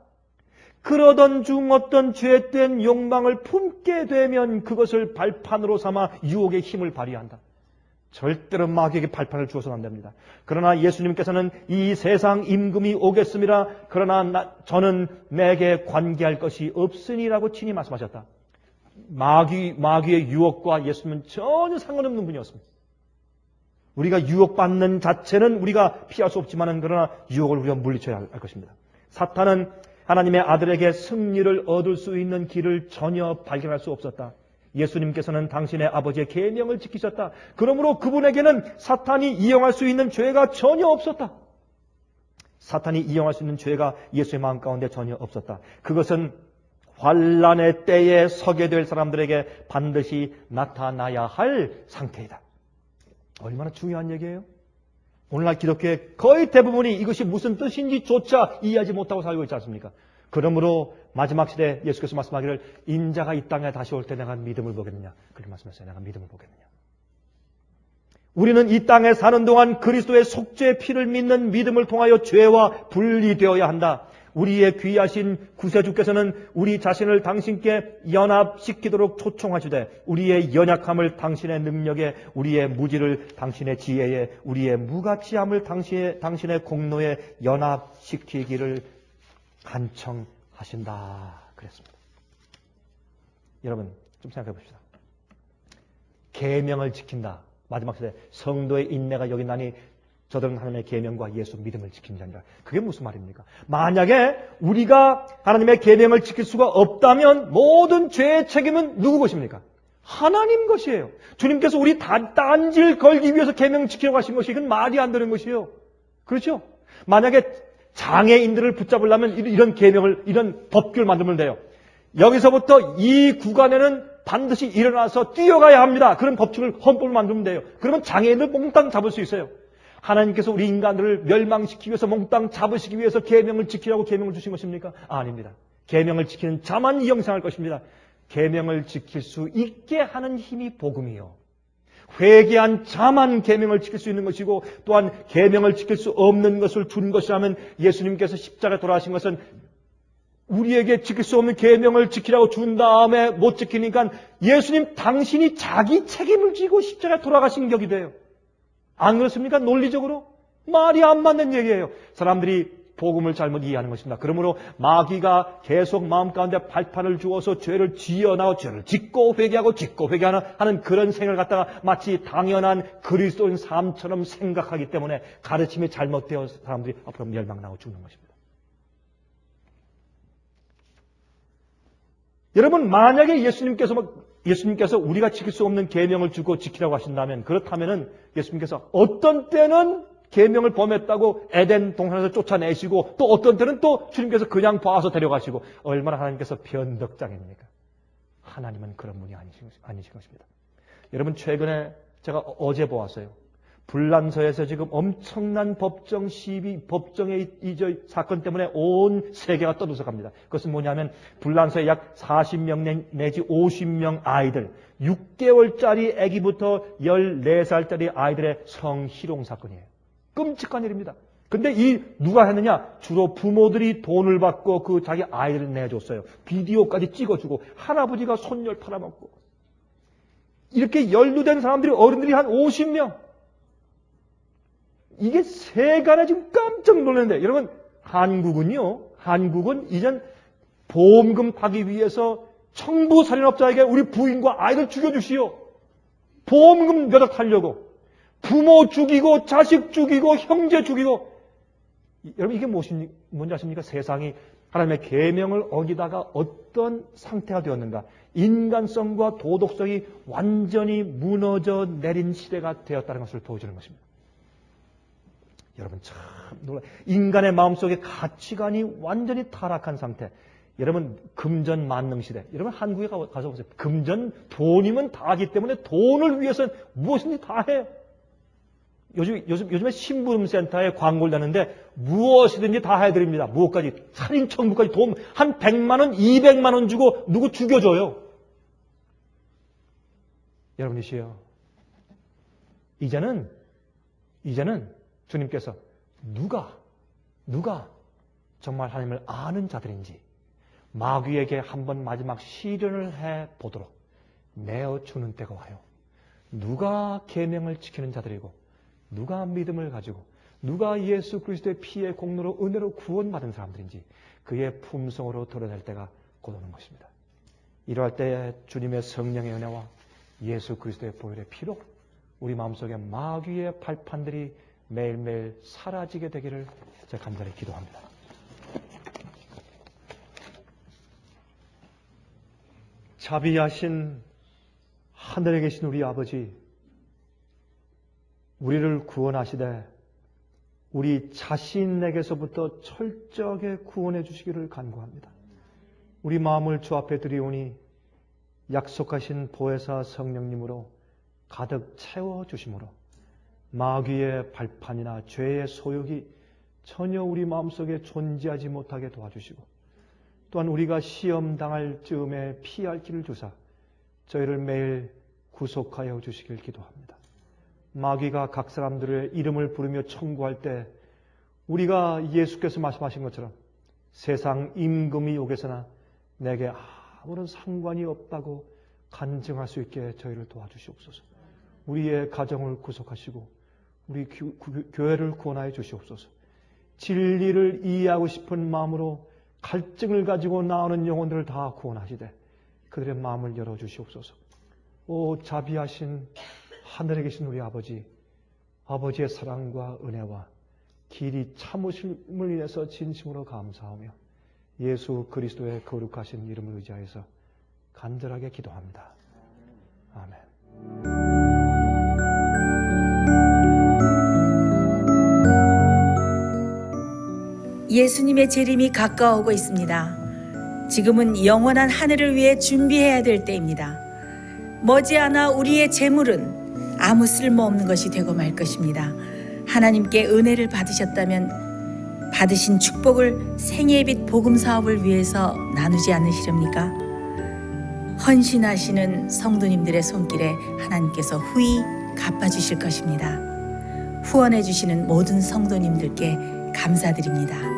그러던 중 어떤 죄된 욕망을 품게 되면 그것을 발판으로 삼아 유혹의 힘을 발휘한다. 절대로 마귀에게 발판을 주어서는 안 됩니다. 그러나 예수님께서는 이 세상 임금이 오겠습니다. 그러나 저는 내게 관계할 것이 없으니라고 친히 말씀하셨다. 마귀의 유혹과 예수님은 전혀 상관없는 분이었습니다. 우리가 유혹받는 자체는 우리가 피할 수 없지만 그러나 유혹을 우리가 물리쳐야 할 것입니다. 사탄은 하나님의 아들에게 승리를 얻을 수 있는 길을 전혀 발견할 수 없었다. 예수님께서는 당신의 아버지의 계명을 지키셨다. 그러므로 그분에게는 사탄이 이용할 수 있는 죄가 전혀 없었다. 사탄이 이용할 수 있는 죄가 예수의 마음 가운데 전혀 없었다. 그것은 환난의 때에 서게 될 사람들에게 반드시 나타나야 할 상태이다. 얼마나 중요한 얘기예요? 오늘날 기독교의 거의 대부분이 이것이 무슨 뜻인지조차 이해하지 못하고 살고 있지 않습니까? 그러므로 마지막 시대에 예수께서 말씀하기를 인자가 이 땅에 다시 올 때 내가 믿음을 보겠느냐. 그렇게 말씀했어요. 내가 믿음을 보겠느냐. 우리는 이 땅에 사는 동안 그리스도의 속죄의 피를 믿는 믿음을 통하여 죄와 분리되어야 한다. 우리의 귀하신 구세주께서는 우리 자신을 당신께 연합시키도록 초청하시되 우리의 연약함을 당신의 능력에, 우리의 무지를 당신의 지혜에, 우리의 무가치함을 당신의 공로에 연합시키기를 간청하신다. 그랬습니다. 여러분 좀 생각해 봅시다. 계명을 지킨다. 마지막 시대 성도의 인내가 여기 나니 저들은 하나님의 계명과 예수 믿음을 지키는 자니라. 그게 무슨 말입니까? 만약에 우리가 하나님의 계명을 지킬 수가 없다면 모든 죄의 책임은 누구 것입니까? 하나님 것이에요. 주님께서 우리 딴질 걸기 위해서 계명 지키려고 하신 것이 이건 말이 안 되는 것이에요. 그렇죠? 만약에 장애인들을 붙잡으려면 이런 계명을, 이런 법규를 만들면 돼요. 여기서부터 이 구간에는 반드시 일어나서 뛰어가야 합니다. 그런 법칙을, 헌법을 만들면 돼요. 그러면 장애인들 몽땅 잡을 수 있어요. 하나님께서 우리 인간들을 멸망시키기 위해서, 몽땅 잡으시기 위해서 계명을 지키라고 계명을 주신 것입니까? 아닙니다. 계명을 지키는 자만 영생할 것입니다. 계명을 지킬 수 있게 하는 힘이 복음이요. 회개한 자만 계명을 지킬 수 있는 것이고, 또한 계명을 지킬 수 없는 것을 준 것이라면 예수님께서 십자가에 돌아가신 것은 우리에게 지킬 수 없는 계명을 지키라고 준 다음에 못 지키니까 예수님 당신이 자기 책임을 지고 십자가에 돌아가신 격이 돼요. 안 그렇습니까? 논리적으로 말이 안 맞는 얘기예요. 사람들이 복음을 잘못 이해하는 것입니다. 그러므로 마귀가 계속 마음 가운데 발판을 주어서 죄를 지어나고 죄를 짓고 회개하고 짓고 회개하는 그런 생각을 갖다가 마치 당연한 그리스도인 삶처럼 생각하기 때문에 가르침이 잘못되어 사람들이 앞으로 멸망나고 죽는 것입니다. 여러분, 만약에 예수님께서 우리가 지킬 수 없는 계명을 주고 지키라고 하신다면, 그렇다면은 예수님께서 어떤 때는 계명을 범했다고 에덴 동산에서 쫓아내시고, 또 어떤 때는 또 주님께서 그냥 봐서 데려가시고, 얼마나 하나님께서 변덕장입니까? 하나님은 그런 분이 아니신 것입니다. 여러분, 최근에 제가 어제 보았어요. 불란서에서 지금 엄청난 법정 시비, 법정의 사건 때문에 온 세계가 떠들썩합니다. 그것은 뭐냐면 불란서에 약 40명 내지 50명 아이들, 6개월짜리 아기부터 14살짜리 아이들의 성희롱 사건이에요. 끔찍한 일입니다. 근데 누가 했느냐? 주로 부모들이 돈을 받고 그 자기 아이들을 내줬어요. 비디오까지 찍어주고 할아버지가 손녀를 팔아먹고, 이렇게 연루된 사람들이, 어른들이 한 50명. 이게 세간에 지금 깜짝 놀랐는데, 여러분, 한국은 이젠 보험금 받기 위해서 청부살인업자에게 우리 부인과 아이들 죽여주시오. 보험금 몇 억 하려고. 부모 죽이고 자식 죽이고 형제 죽이고. 여러분, 이게 뭔지 아십니까? 세상이 하나님의 계명을 어기다가 어떤 상태가 되었는가. 인간성과 도덕성이 완전히 무너져 내린 시대가 되었다는 것을 보여주는 것입니다. 여러분, 참 놀라요. 인간의 마음속에 가치관이 완전히 타락한 상태. 여러분, 금전 만능 시대. 여러분, 한국에 가서 보세요. 금전, 돈이면 다 하기 때문에 돈을 위해서 무엇인지 다 해요. 요즘에 신부름센터에 광고를 내는데 무엇이든지 다 해드립니다. 무엇까지? 살인 청부까지 돈 한 100만 원, 200만 원 주고 누구 죽여줘요. 여러분이시여, 이제는 주님께서 누가 정말 하나님을 아는 자들인지 마귀에게 한번 마지막 시련을 해보도록 내어주는 때가 와요. 누가 계명을 지키는 자들이고, 누가 믿음을 가지고, 누가 예수 그리스도의 피의 공로로 은혜로 구원받은 사람들인지 그의 품성으로 드러낼 때가 곧 오는 것입니다. 이러할 때에 주님의 성령의 은혜와 예수 그리스도의 보혈의 피로 우리 마음속에 마귀의 발판들이 매일매일 사라지게 되기를 제가 간절히 기도합니다. 자비하신 하늘에 계신 우리 아버지, 우리를 구원하시되 우리 자신에게서부터 철저하게 구원해 주시기를 간구합니다. 우리 마음을 주 앞에 드리오니 약속하신 보혜사 성령님으로 가득 채워주심으로 마귀의 발판이나 죄의 소욕이 전혀 우리 마음속에 존재하지 못하게 도와주시고, 또한 우리가 시험당할 즈음에 피할 길을 주사 저희를 매일 구속하여 주시길 기도합니다. 마귀가 각 사람들의 이름을 부르며 청구할 때 우리가 예수께서 말씀하신 것처럼 세상 임금이 오게서나 내게 아무런 상관이 없다고 간증할 수 있게 저희를 도와주시옵소서. 우리의 가정을 구속하시고 우리 교회를 구원하여 주시옵소서. 진리를 이해하고 싶은 마음으로 갈증을 가지고 나오는 영혼들을 다 구원하시되 그들의 마음을 열어주시옵소서. 오 자비하신 하늘에 계신 우리 아버지, 아버지의 사랑과 은혜와 길이 참으심을 인해서 진심으로 감사하며 예수 그리스도의 거룩하신 이름을 의지하여서 간절하게 기도합니다. 아멘. 예수님의 재림이 가까워오고 있습니다. 지금은 영원한 하늘을 위해 준비해야 될 때입니다. 머지않아 우리의 재물은 아무 쓸모없는 것이 되고 말 것입니다. 하나님께 은혜를 받으셨다면 받으신 축복을 생애의 빛 복음 사업을 위해서 나누지 않으시렵니까? 헌신하시는 성도님들의 손길에 하나님께서 후히 갚아주실 것입니다. 후원해 주시는 모든 성도님들께 감사드립니다.